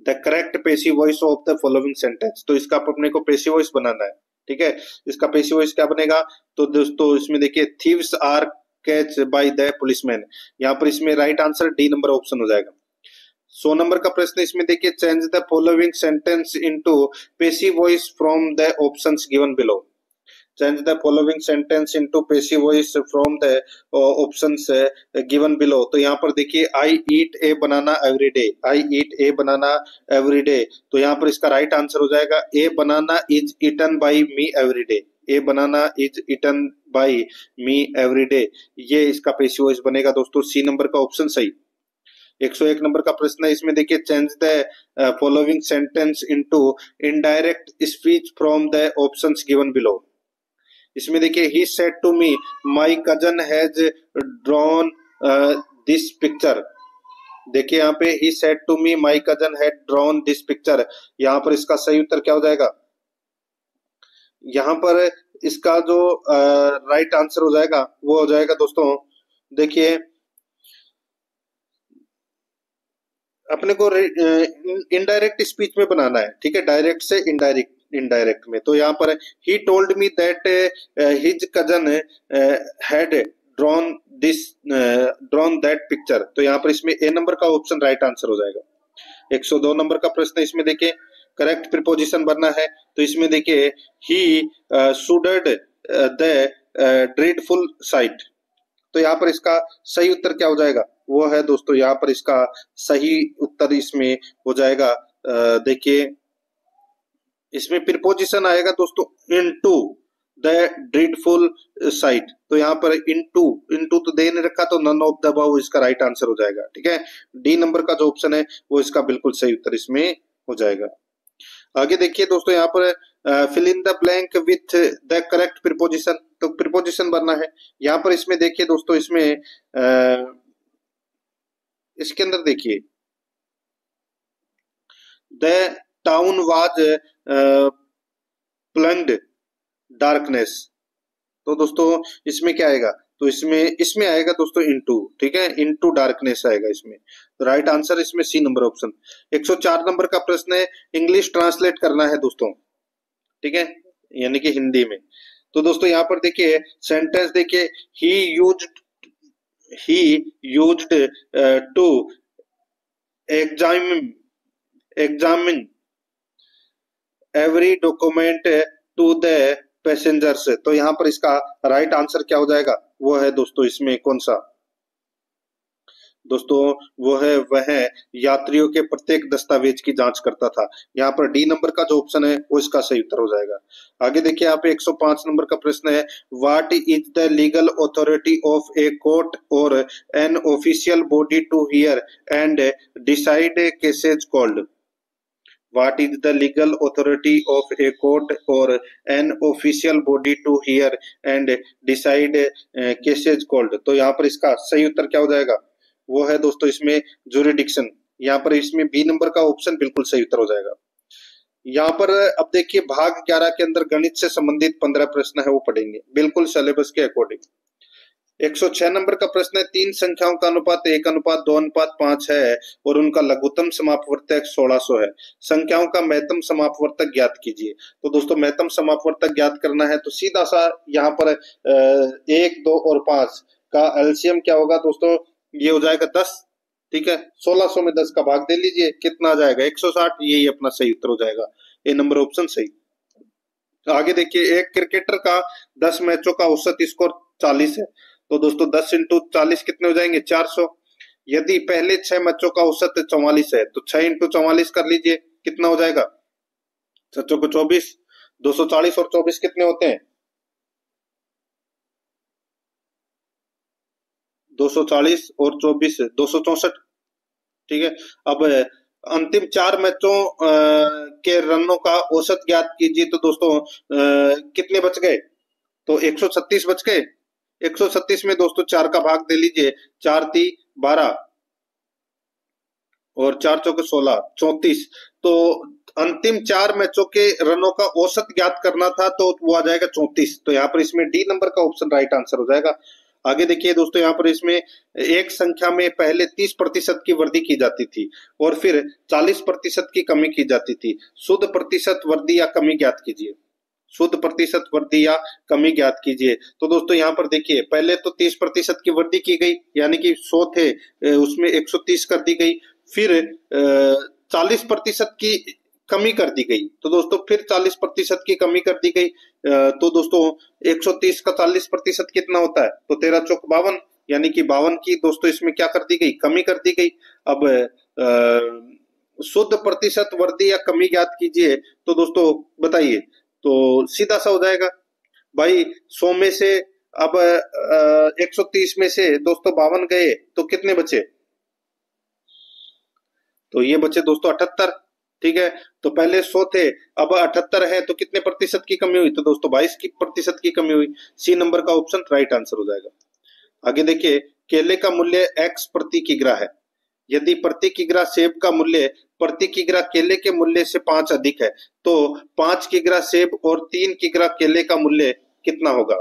the correct passive voice of the following sentence. तो इसका अपने को पेसिव वॉइस बनाना है, ठीक है। इसका पेसिव वॉइस क्या बनेगा, तो दोस्तों इसमें देखिए thieves are catch by the policeman. यहाँ पर इसमें right answer D number option हो जाएगा। 100 नंबर का प्रश्न इसमें देखिए change the following sentence into passive voice from the options given below. Change the following sentence into passive voice from the options given below. तो यहाँ पर देखिए I eat a banana every day. I eat a banana every day, तो यहाँ पर इसका right answer हो जाएगा a banana is eaten by me every day. A banana is eaten by me every day, ये इसका पेसिव वॉइस बनेगा दोस्तों। सी नंबर का ऑप्शन सही। 101 नंबर का प्रश्न है इसमें देखिए change the following sentence into indirect speech from the options given below. इसमें देखिए he said to me my cousin has drawn this picture. देखिए यहाँ पे he said to me my cousin had drawn this picture, यहाँ पर इसका सही उत्तर क्या हो जाएगा, यहाँ पर इसका जो राइट आंसर हो जाएगा वो हो जाएगा दोस्तों, देखिए अपने को इनडायरेक्ट स्पीच में बनाना है, ठीक है, डायरेक्ट से इनडायरेक्ट में। तो यहाँ पर he told me that his cousin had drawn that picture, तो यहाँ पर इसमें ए नंबर का ऑप्शन राइट आंसर हो जाएगा। 102 नंबर का प्रश्न इसमें देखिए करेक्ट प्रीपोजिशन भरना है, तो इसमें देखिए ही शूडेड द ड्रीडफुल साइट, तो यहाँ पर इसका सही उत्तर क्या हो जाएगा, वो है दोस्तों यहाँ पर इसका सही उत्तर इसमें हो जाएगा। देखिए इसमें प्रीपोजिशन आएगा दोस्तों इनटू द ड्रीडफुल साइट, तो यहाँ पर इनटू तो दे नहीं रखा, तो नन ऑफ द अबव इसका राइट आंसर हो जाएगा, ठीक है। डी नंबर का जो ऑप्शन है वो इसका बिल्कुल सही उत्तर इसमें हो जाएगा। आगे देखिए दोस्तों यहाँ पर fill in the blank with the correct preposition, तो प्रीपोजिशन भरना है। यहाँ पर इसमें देखिए दोस्तों इसमें इसके अंदर देखिए the town was plunged darkness, तो दोस्तों इसमें क्या आएगा, तो इसमें आएगा दोस्तों इनटू, ठीक है, इनटू डार्कनेस आएगा इसमें, तो राइट आंसर इसमें सी नंबर ऑप्शन। 104 नंबर का प्रश्न है इंग्लिश ट्रांसलेट करना है दोस्तों, ठीक है, यानी कि हिंदी में। तो दोस्तों यहाँ पर देखिए सेंटेंस देखिए he used to examine every document to the passengers, तो यहाँ पर इसका राइट आंसर क्या हो जाएगा, वो है दोस्तों इसमें कौन सा, दोस्तों वह यात्रियों के प्रत्येक दस्तावेज की जांच करता था। यहाँ पर डी नंबर का जो ऑप्शन है वो इसका सही उत्तर हो जाएगा। आगे देखिए, यहाँ पे 105 नंबर का प्रश्न है, what is the legal authority of a court और an official body to hear and decide cases called. What is the legal authority of a court or an official body to hear and decide cases called? तो यहाँ पर इसका सही उत्तर क्या हो जाएगा? वो है दोस्तों इसमें जुरिडिक्शन। यहाँ पर इसमें बी नंबर का ऑप्शन बिल्कुल सही उत्तर हो जाएगा। यहाँ पर अब देखिए, भाग 11 के अंदर गणित से संबंधित 15 प्रश्न है वो पढ़ेंगे बिल्कुल सिलेबस के अकॉर्डिंग। 106 नंबर का प्रश्न है, तीन संख्याओं का अनुपात 1:2:5 है और उनका लघुत्तम समापवर्तक 1600 है। संख्याओं का महत्तम समापवर्तक ज्ञात कीजिए। तो दोस्तों महत्तम समापवर्तक ज्ञात करना है तो सीधा सा यहाँ पर 1, 2 और 5 का एलसीएम क्या होगा दोस्तों, ये हो जाएगा 10। ठीक है, 1600 में 10 का भाग दे लीजिए, कितना आ जाएगा 160। यही अपना सही उत्तर हो जाएगा, ए नंबर ऑप्शन सही। आगे देखिए, एक क्रिकेटर का 10 मैचों का औसत स्कोर 40 है। तो दोस्तों 10 इंटू 40 कितने हो जाएंगे, 400। यदि पहले 6 मैचों का औसत 44 है तो 6 इंटू 44 कर लीजिए, कितना हो जाएगा, 6 को 24, 240 और 24 कितने होते हैं, 240 और 24 264। ठीक है, अब अंतिम 4 मैचों के रनों का औसत ज्ञात कीजिए। तो दोस्तों कितने बच गए, तो 136 बच गए। 136 में दोस्तों 4 का भाग दे लीजिए, 4 × 3 = 12 और 4 × 4 = 16, 34। तो अंतिम 4 मैचों के रनों का औसत ज्ञात करना था तो वो आ जाएगा 34। तो यहाँ पर इसमें डी नंबर का ऑप्शन राइट आंसर हो जाएगा। आगे देखिए दोस्तों, यहाँ पर इसमें एक संख्या में पहले 30% की वृद्धि की जाती थी और फिर 40% की कमी की जाती थी। शुद्ध प्रतिशत वृद्धि या कमी ज्ञात कीजिए। शुद्ध प्रतिशत वृद्धि या कमी ज्ञात कीजिए। तो दोस्तों यहाँ पर देखिए, पहले तो 30% की वृद्धि की गई, यानी कि 100 थे उसमें 130 कर दी गई, फिर 40% की कमी कर दी गई। तो दोस्तों फिर 40% की कमी कर दी गई। तो दोस्तों 130 का 40% कितना होता है, तो 13 × 4 = 52, यानी कि 52 की दोस्तों इसमें क्या कर दी गई, कमी कर दी गई। अब शुद्ध प्रतिशत वृद्धि या कमी ज्ञात कीजिए। तो दोस्तों बताइए, तो सीधा सा हो जाएगा भाई, 100 में से अब 130 में से दोस्तों 52 गए तो कितने बचे, तो ये बचे दोस्तों 78। ठीक है, तो पहले 100 थे, अब 78 है, तो कितने प्रतिशत की कमी हुई, तो दोस्तों 22% की कमी हुई। सी नंबर का ऑप्शन राइट आंसर हो जाएगा। आगे देखिए, केले का मूल्य x प्रति किग्रा है। यदि प्रति किग्रा सेब का मूल्य प्रति किग्रा केले के मूल्य से 5 अधिक है तो 5 किग्रा सेब और 3 किग्रा केले का मूल्य कितना होगा,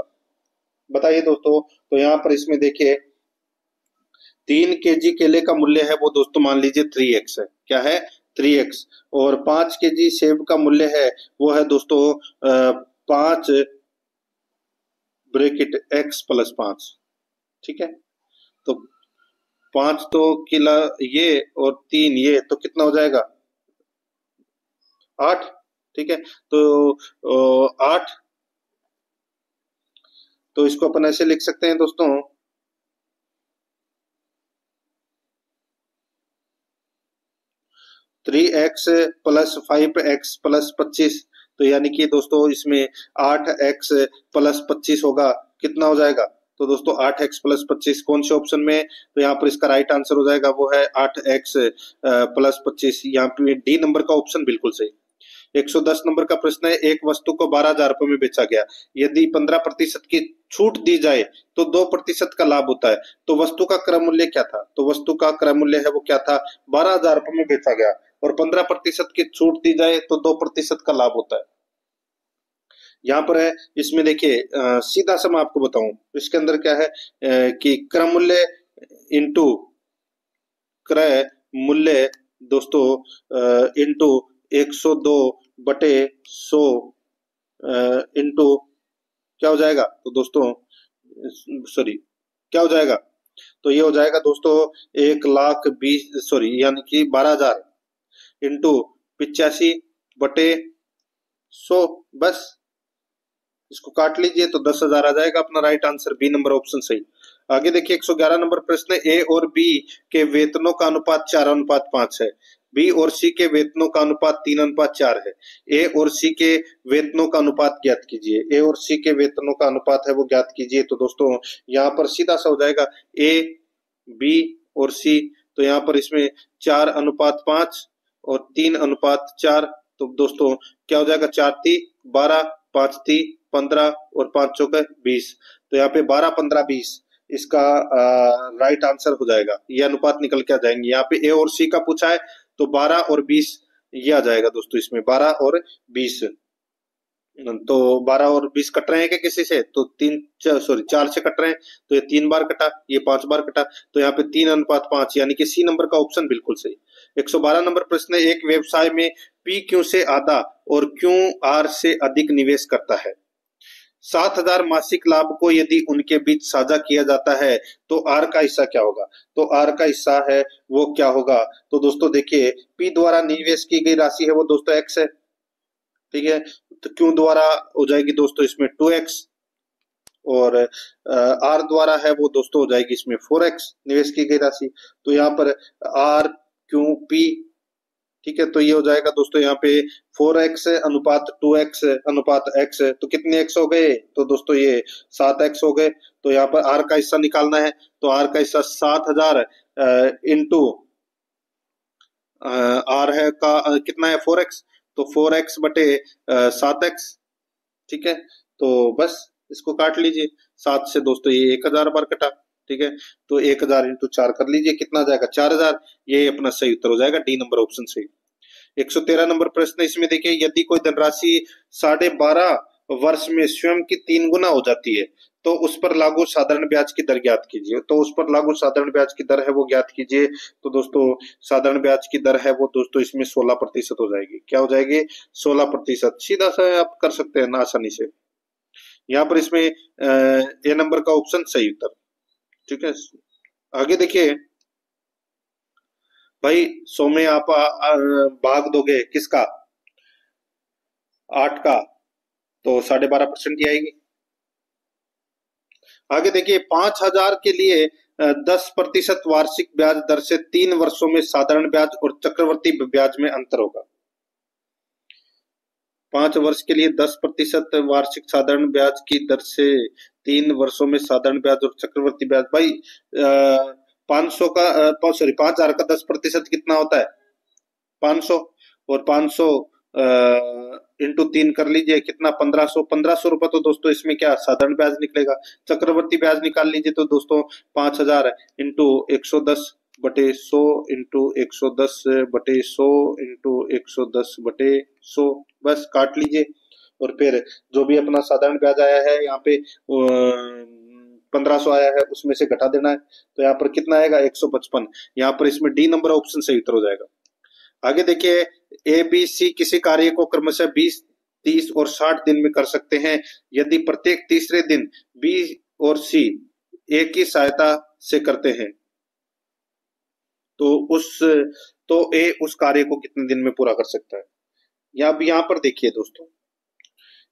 बताइए दोस्तों। तो यहाँ पर इसमें देखिए, 3 केजी केले का मूल्य है वो दोस्तों मान लीजिए 3x है, क्या है 3x, और 5 केजी सेब का मूल्य है वो है दोस्तों 5 ब्रैकेट x + 5। ठीक है, तो 5 तो किला ये और 3 ये, तो कितना हो जाएगा 8। ठीक है, तो 8, तो इसको अपन ऐसे लिख सकते हैं दोस्तों, 3x + 5x + 25। तो यानी कि दोस्तों इसमें 8x + 25 होगा, कितना हो जाएगा, तो दोस्तों 8x + 25 कौन से ऑप्शन में, तो यहाँ पर इसका राइट आंसर हो जाएगा वो है 8x + 25। यहाँ पे डी नंबर का ऑप्शन बिल्कुल सही। 110 नंबर का प्रश्न है, एक वस्तु को 12,000 रुपए में बेचा गया, यदि 15% की छूट दी जाए तो 2% का लाभ होता है। तो वस्तु का क्रय मूल्य क्या था, तो वस्तु का क्रय मूल्य है वो क्या था, 12,000 रुपए में बेचा गया और 15% की छूट दी जाए तो 2% का लाभ होता है। यहाँ पर है, इसमें देखिए सीधा सा मैं आपको बताऊं, इसके अंदर क्या है कि क्रय मूल्य इंटू क्रय मूल्य दोस्तों इंटू 102/100 इंटू क्या हो जाएगा, तो दोस्तों सॉरी क्या हो जाएगा, तो ये हो जाएगा दोस्तों 1,20,000 यानी कि 12,000 इंटू 85/100, बस इसको काट लीजिए तो 10,000 आ जाएगा अपना right answer, B number option सही। आगे देखिए 111 नंबर प्रश्न, ए और बी के वेतनों का अनुपात 4:5 है, बी और सी के वेतनों का अनुपात 3:4 है, ए और सी के वेतनों का अनुपात ज्ञात कीजिए। ए और सी के वेतनों का अनुपात है वो ज्ञात कीजिए। तो दोस्तों यहाँ पर सीधा सा हो जाएगा ए बी और सी, तो यहाँ पर इसमें 4:5 और 3:4। तो दोस्तों क्या हो जाएगा, 4 × 12, 5 × 15 और 5 × 20। तो यहाँ पे 12, 15, 20 इसका राइट आंसर हो जाएगा। ये अनुपात निकल के आ जाएंगे। यहाँ पे ए और सी का पूछा है तो 12 और 20 ये आ जाएगा दोस्तों, इसमें 12 और 20। तो 12 और 20 कट रहे हैं क्या किसी से, तो 4 से कट रहे हैं, तो ये 3 बार कटा, ये 5 बार कटा, तो यहाँ पे 3:5 यानी कि सी नंबर का ऑप्शन बिल्कुल सही। 112 नंबर प्रश्न, एक व्यवसाय में पी क्यू से आधा और क्यू आर से अधिक निवेश करता है। 7,000 मासिक लाभ को यदि उनके बीच साझा किया जाता है तो आर का हिस्सा क्या होगा। तो आर का हिस्सा है वो क्या होगा, तो दोस्तों देखिए पी द्वारा निवेश की गई राशि है वो दोस्तों एक्स है, ठीक है। तो क्यू द्वारा हो जाएगी दोस्तों इसमें 2x, और आर द्वारा है वो दोस्तों हो जाएगी इसमें 4x निवेश की गई राशि। तो यहाँ पर आर क्यू पी, ठीक है। तो ये हो जाएगा दोस्तों यहाँ पे 4x अनुपात 2x अनुपात x, तो कितने x हो गए, तो दोस्तों ये 7x हो गए। तो यहाँ पर r का हिस्सा निकालना है, तो r का हिस्सा 7,000 इंटू r है का कितना है 4x, तो 4x बटे 7x, ठीक है। तो बस इसको काट लीजिए, 7 से दोस्तों ये 1,000 बार कटा, ठीक है। तो 1,000 इंटू 4 कर लीजिए, कितना जाएगा 4,000। ये अपना सही उत्तर हो जाएगा, डी नंबर ऑप्शन सही। 113 नंबर प्रश्न, इसमें देखिए यदि कोई धनराशि 12.5 वर्ष में स्वयं की 3 गुना हो जाती है तो उस पर लागू साधारण ब्याज की दर ज्ञात कीजिए। तो उस पर लागू साधारण ब्याज की दर है वो ज्ञात कीजिए। तो दोस्तों साधारण ब्याज की दर है वो दोस्तों इसमें 16% हो जाएगी। क्या हो जाएगी, 16%। सीधा सा आप कर सकते हैं ना आसानी से। यहाँ पर इसमें ए नंबर का ऑप्शन सही उत्तर, ठीक है। आगे देखिए भाई 100 में आप भाग दोगे किसका, 8 का, तो 12.5% की आएगी। आगे देखिए 5,000 के लिए 10% वार्षिक ब्याज दर से 3 वर्षों में साधारण ब्याज और चक्रवर्ती ब्याज में अंतर होगा। 5 वर्ष के लिए 10% वार्षिक साधारण ब्याज की दर से 3 वर्षों में साधारण ब्याज और चक्रवर्ती ब्याज। भाई 500 का 5,000 का 10% कितना होता है 500, और 500 इंटू 3 कर लीजिए, कितना 1500 रुपए। तो दोस्तों इसमें क्या साधारण ब्याज निकलेगा। चक्रवर्ती ब्याज निकाल लीजिए, तो दोस्तों 5,000 इंटू 110 बटे 100 इंटू 110 बटे 100 इंटू 110 बटे 100, बस काट लीजिए। और फिर जो भी अपना साधारण ब्याज आया है यहाँ पे 1500 आया है उसमें से घटा देना है। तो यहाँ पर कितना आएगा 155। यहाँ पर इसमें डी नंबर ऑप्शन सही उत्तर हो जाएगा। आगे देखिए ए बी सी किसी कार्य को क्रमशः 20, 30 और 60 दिन में कर सकते हैं। यदि प्रत्येक तीसरे दिन बी और सी ए की सहायता से करते हैं तो ए उस कार्य को कितने दिन में पूरा कर सकता है। यहाँ पर देखिए दोस्तों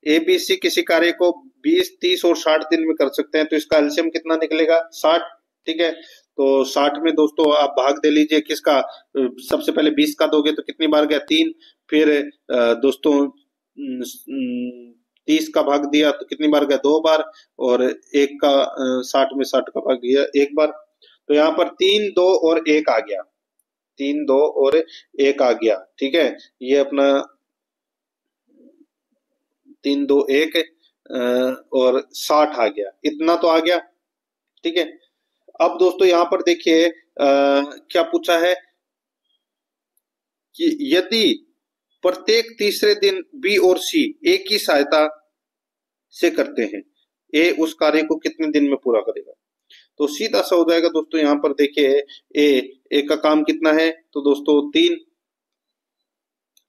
ए बी सी किसी कार्य को 20, 30 और 60 दिन में कर सकते हैं, तो इसका एलसीएम कितना निकलेगा 60, ठीक है। तो 60 में दोस्तों आप भाग दे लीजिए किसका, सबसे पहले 20 का दोगे तो कितनी बार गया 3, फिर दोस्तों 30 का भाग दिया तो कितनी बार गया 2 बार, और एक का 60 में 60 का भाग दिया 1 बार। तो यहाँ पर 3, 2 और 1 आ गया, 3, 2 और 1 आ गया, ठीक है। ये अपना 3, 2, 1 और 60 आ गया, इतना तो आ गया, ठीक है। अब दोस्तों यहाँ पर देखिए क्या पूछा है कि यदि प्रत्येक तीसरे दिन बी और सी ए की सहायता से करते हैं, ए उस कार्य को कितने दिन में पूरा करेगा। तो सीधा सा हो जाएगा दोस्तों, यहाँ पर देखिए ए का काम कितना है, तो दोस्तों 3,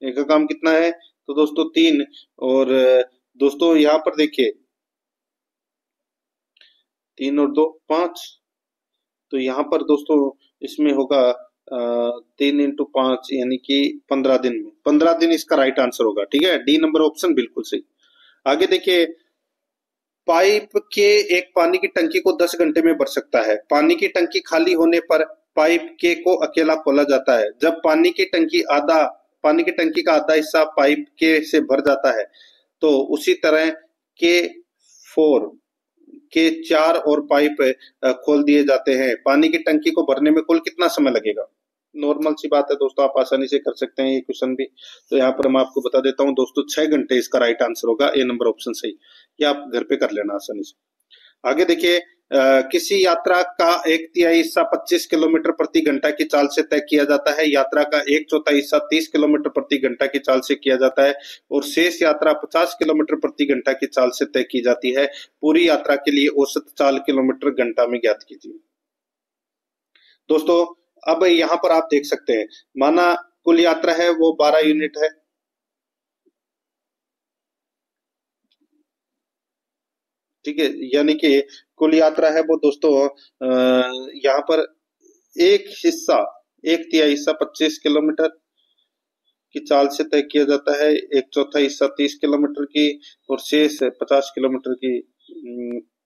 ए का काम कितना है, तो दोस्तों 3, और दोस्तों यहाँ पर देखिए 3 और 2 5, तो यहाँ पर दोस्तों इसमें होगा 3 इंटू 5 यानी कि 15 दिन में, 15 दिन इसका राइट आंसर होगा, ठीक है। डी नंबर ऑप्शन बिल्कुल सही। आगे देखिए पाइप के एक पानी की टंकी को 10 घंटे में भर सकता है। पानी की टंकी खाली होने पर पाइप के को अकेला खोला जाता है। जब पानी की टंकी का आधा हिस्सा पाइप के से भर जाता है तो उसी तरह के 4 के 4 और पाइप खोल दिए जाते हैं। पानी की टंकी को भरने में कुल कितना समय लगेगा? नॉर्मल सी बात है दोस्तों, आप आसानी से कर सकते हैं ये क्वेश्चन भी। तो यहाँ पर मैं आपको बता देता हूँ दोस्तों, 6 घंटे इसका राइट आंसर होगा, ए नंबर ऑप्शन सही। ये आप घर पे कर लेना आसानी से। आगे देखिए, किसी यात्रा का 1/3 हिस्सा 25 किलोमीटर प्रति घंटा की चाल से तय किया जाता है। यात्रा का 1/4 हिस्सा 30 किलोमीटर प्रति घंटा की चाल से किया जाता है और शेष यात्रा 50 किलोमीटर प्रति घंटा की चाल से तय की जाती है। पूरी यात्रा के लिए औसत चाल किलोमीटर घंटा में ज्ञात कीजिए। दोस्तों अब यहाँ पर आप देख सकते हैं, माना कुल यात्रा है वो 12 यूनिट है। ठीक है, यानी कि कुल यात्रा है वो दोस्तों यहाँ पर एक हिस्सा 1/3 हिस्सा 25 किलोमीटर की चाल से तय किया जाता है, 1/4 हिस्सा 30 किलोमीटर की और शेष 50 किलोमीटर की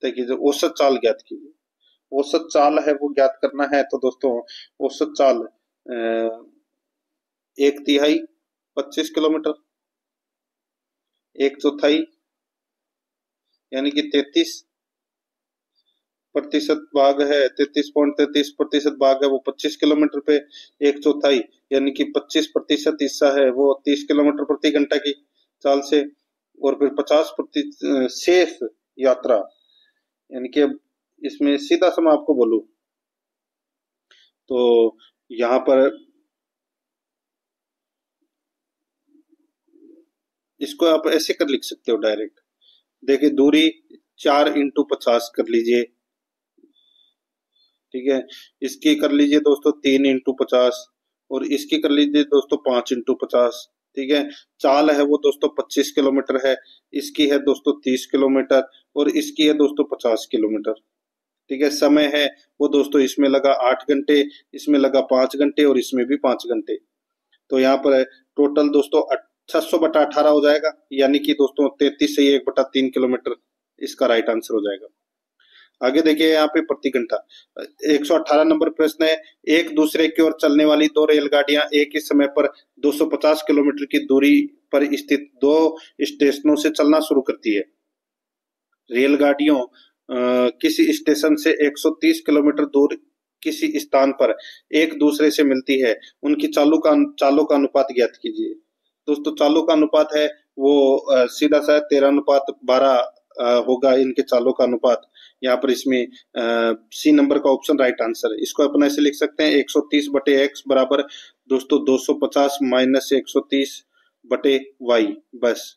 तय की। औसत चाल ज्ञात कीजिए। औसत चाल है वो ज्ञात करना है तो दोस्तों औसत चाल 1/3 25 किलोमीटर, 1/4 यानी कि 33% भाग है, 33.33% भाग है वो 25 किलोमीटर पे, 1/4 यानी कि 25% हिस्सा है वो 30 किलोमीटर प्रति घंटा की चाल से, और फिर 50% शेष यात्रा, यानी कि इसमें सीधा सा मैं आपको बोलूं तो यहाँ पर इसको आप ऐसे कर लिख सकते हो डायरेक्ट। देखिए दूरी 4x50 कर लीजिए, ठीक है। इसकी कर लीजिए दोस्तों 3x50 और इसकी कर लीजिए दोस्तों 5x50, ठीक है। चाल है वो दोस्तों 25 किलोमीटर है, इसकी है दोस्तों 30 किलोमीटर और इसकी है दोस्तों 50 किलोमीटर, ठीक है। समय है वो दोस्तों इसमें लगा 8 घंटे, इसमें लगा 5 घंटे और इसमें भी 5 घंटे। तो यहाँ पर टोटल दोस्तों 600/18 हो जाएगा, यानी कि दोस्तों 33 से 1/3 किलोमीटर इसका राइट आंसर हो जाएगा। आगे देखिए यहाँ पे प्रति घंटा 118 नंबर प्रश्न है, एक दूसरे की ओर चलने वाली 2 रेलगाड़ियां एक ही समय पर 250 किलोमीटर की दूरी पर स्थित 2 स्टेशनों से चलना शुरू करती है। रेलगाड़ियों किसी स्टेशन से 130 किलोमीटर दूर किसी स्थान पर एक दूसरे से मिलती है, उनकी चालों का अनुपात ज्ञात कीजिए। दोस्तों चालों का अनुपात है वो सीधा सा 13:12 होगा इनके चालों का अनुपात। यहाँ पर इसमें सी नंबर का ऑप्शन राइट आंसर है। इसको अपन ऐसे लिख सकते हैं 130/x बराबर दोस्तों 250 - 130/y, बस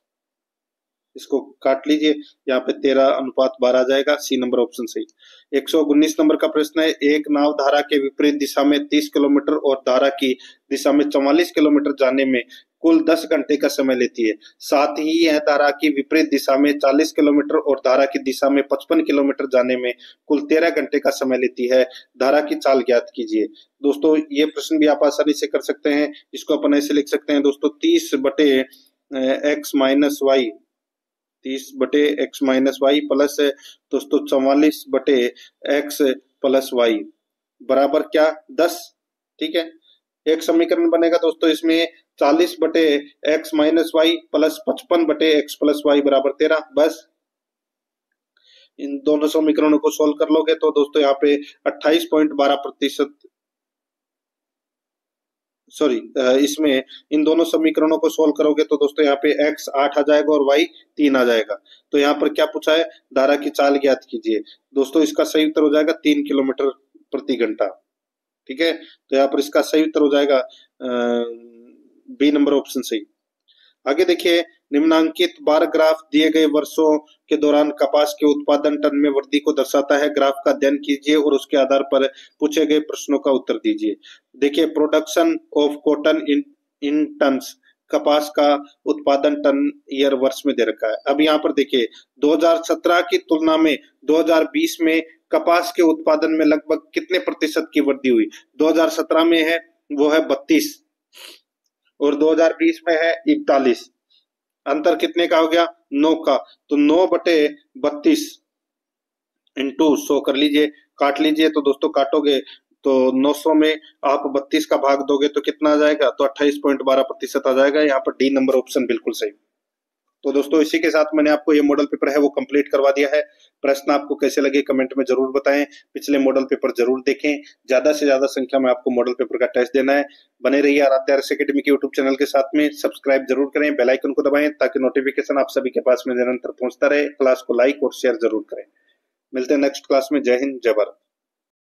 इसको काट लीजिए, यहाँ पे 13:12 आ जाएगा, सी नंबर ऑप्शन सही। 119 नंबर का प्रश्न है, एक नाव धारा के विपरीत दिशा में 30 किलोमीटर और धारा की दिशा में 44 किलोमीटर जाने में कुल 10 घंटे का समय लेती है। साथ ही यह धारा की विपरीत दिशा में 40 किलोमीटर और धारा की दिशा में 55 किलोमीटर जाने में कुल 13 घंटे का समय लेती है। धारा की चाल ज्ञात कीजिए। दोस्तों ये प्रश्न भी आप आसानी से कर सकते हैं। इसको अपन ऐसे लिख सकते हैं दोस्तों 30/x - y, 30/x - y plus दोस्तों 44/x + y बराबर क्या 10, ठीक है। एक समीकरण बनेगा दोस्तों इसमें 40/x - y plus 55/x + y बराबर 13, बस इन दोनों समीकरणों को सोल्व कर लोगे तो दोस्तों यहाँ पे 28.12%, सॉरी इसमें इन दोनों समीकरणों को सोल्व करोगे तो दोस्तों यहाँ पे x 8 आ जाएगा और y 3 आ जाएगा। तो यहाँ पर क्या पूछा है, धारा की चाल ज्ञात कीजिए। दोस्तों इसका सही उत्तर हो जाएगा 3 किलोमीटर प्रति घंटा, ठीक है। तो यहाँ पर इसका सही उत्तर हो जाएगा बी नंबर ऑप्शन सही। आगे देखिए, निम्नांकित बार ग्राफ दिए गए वर्षों के दौरान कपास के उत्पादन टन में वृद्धि को दर्शाता है। ग्राफ का अध्ययन कीजिए और उसके आधार पर पूछे गए प्रश्नों का उत्तर दीजिए। देखिए, production of cotton in tons, कपास का उत्पादन टन ईयर वर्ष में दे रखा है। अब यहाँ पर देखिए 2017 की तुलना में 2020 में कपास के उत्पादन में लगभग कितने प्रतिशत की वृद्धि हुई? 2017 में है वो है 32 और 2020 में है 41। अंतर कितने का हो गया? 9 का। तो 9/32 इंटू 100 कर लीजिए, काट लीजिए। तो दोस्तों काटोगे तो 900 में आप 32 का भाग दोगे तो कितना आ जाएगा, तो 28.12% आ जाएगा। यहाँ पर डी नंबर ऑप्शन बिल्कुल सही। तो दोस्तों इसी के साथ मैंने आपको ये मॉडल पेपर है वो कंप्लीट करवा दिया है। प्रश्न आपको कैसे लगे कमेंट में जरूर बताएं। पिछले मॉडल पेपर जरूर देखें। ज्यादा से ज्यादा संख्या में आपको मॉडल पेपर का टेस्ट देना है। बने रहिए आराध्या आरएस एकेडमी के यूट्यूब चैनल के साथ में। सब्सक्राइब जरूर करें, बेल आइकन को दबाएं ताकि नोटिफिकेशन आप सभी के पास में निरंतर पहुंचता रहे। क्लास को लाइक और शेयर जरूर करें। मिलते हैं नेक्स्ट क्लास में। जय हिंद, जय भारत।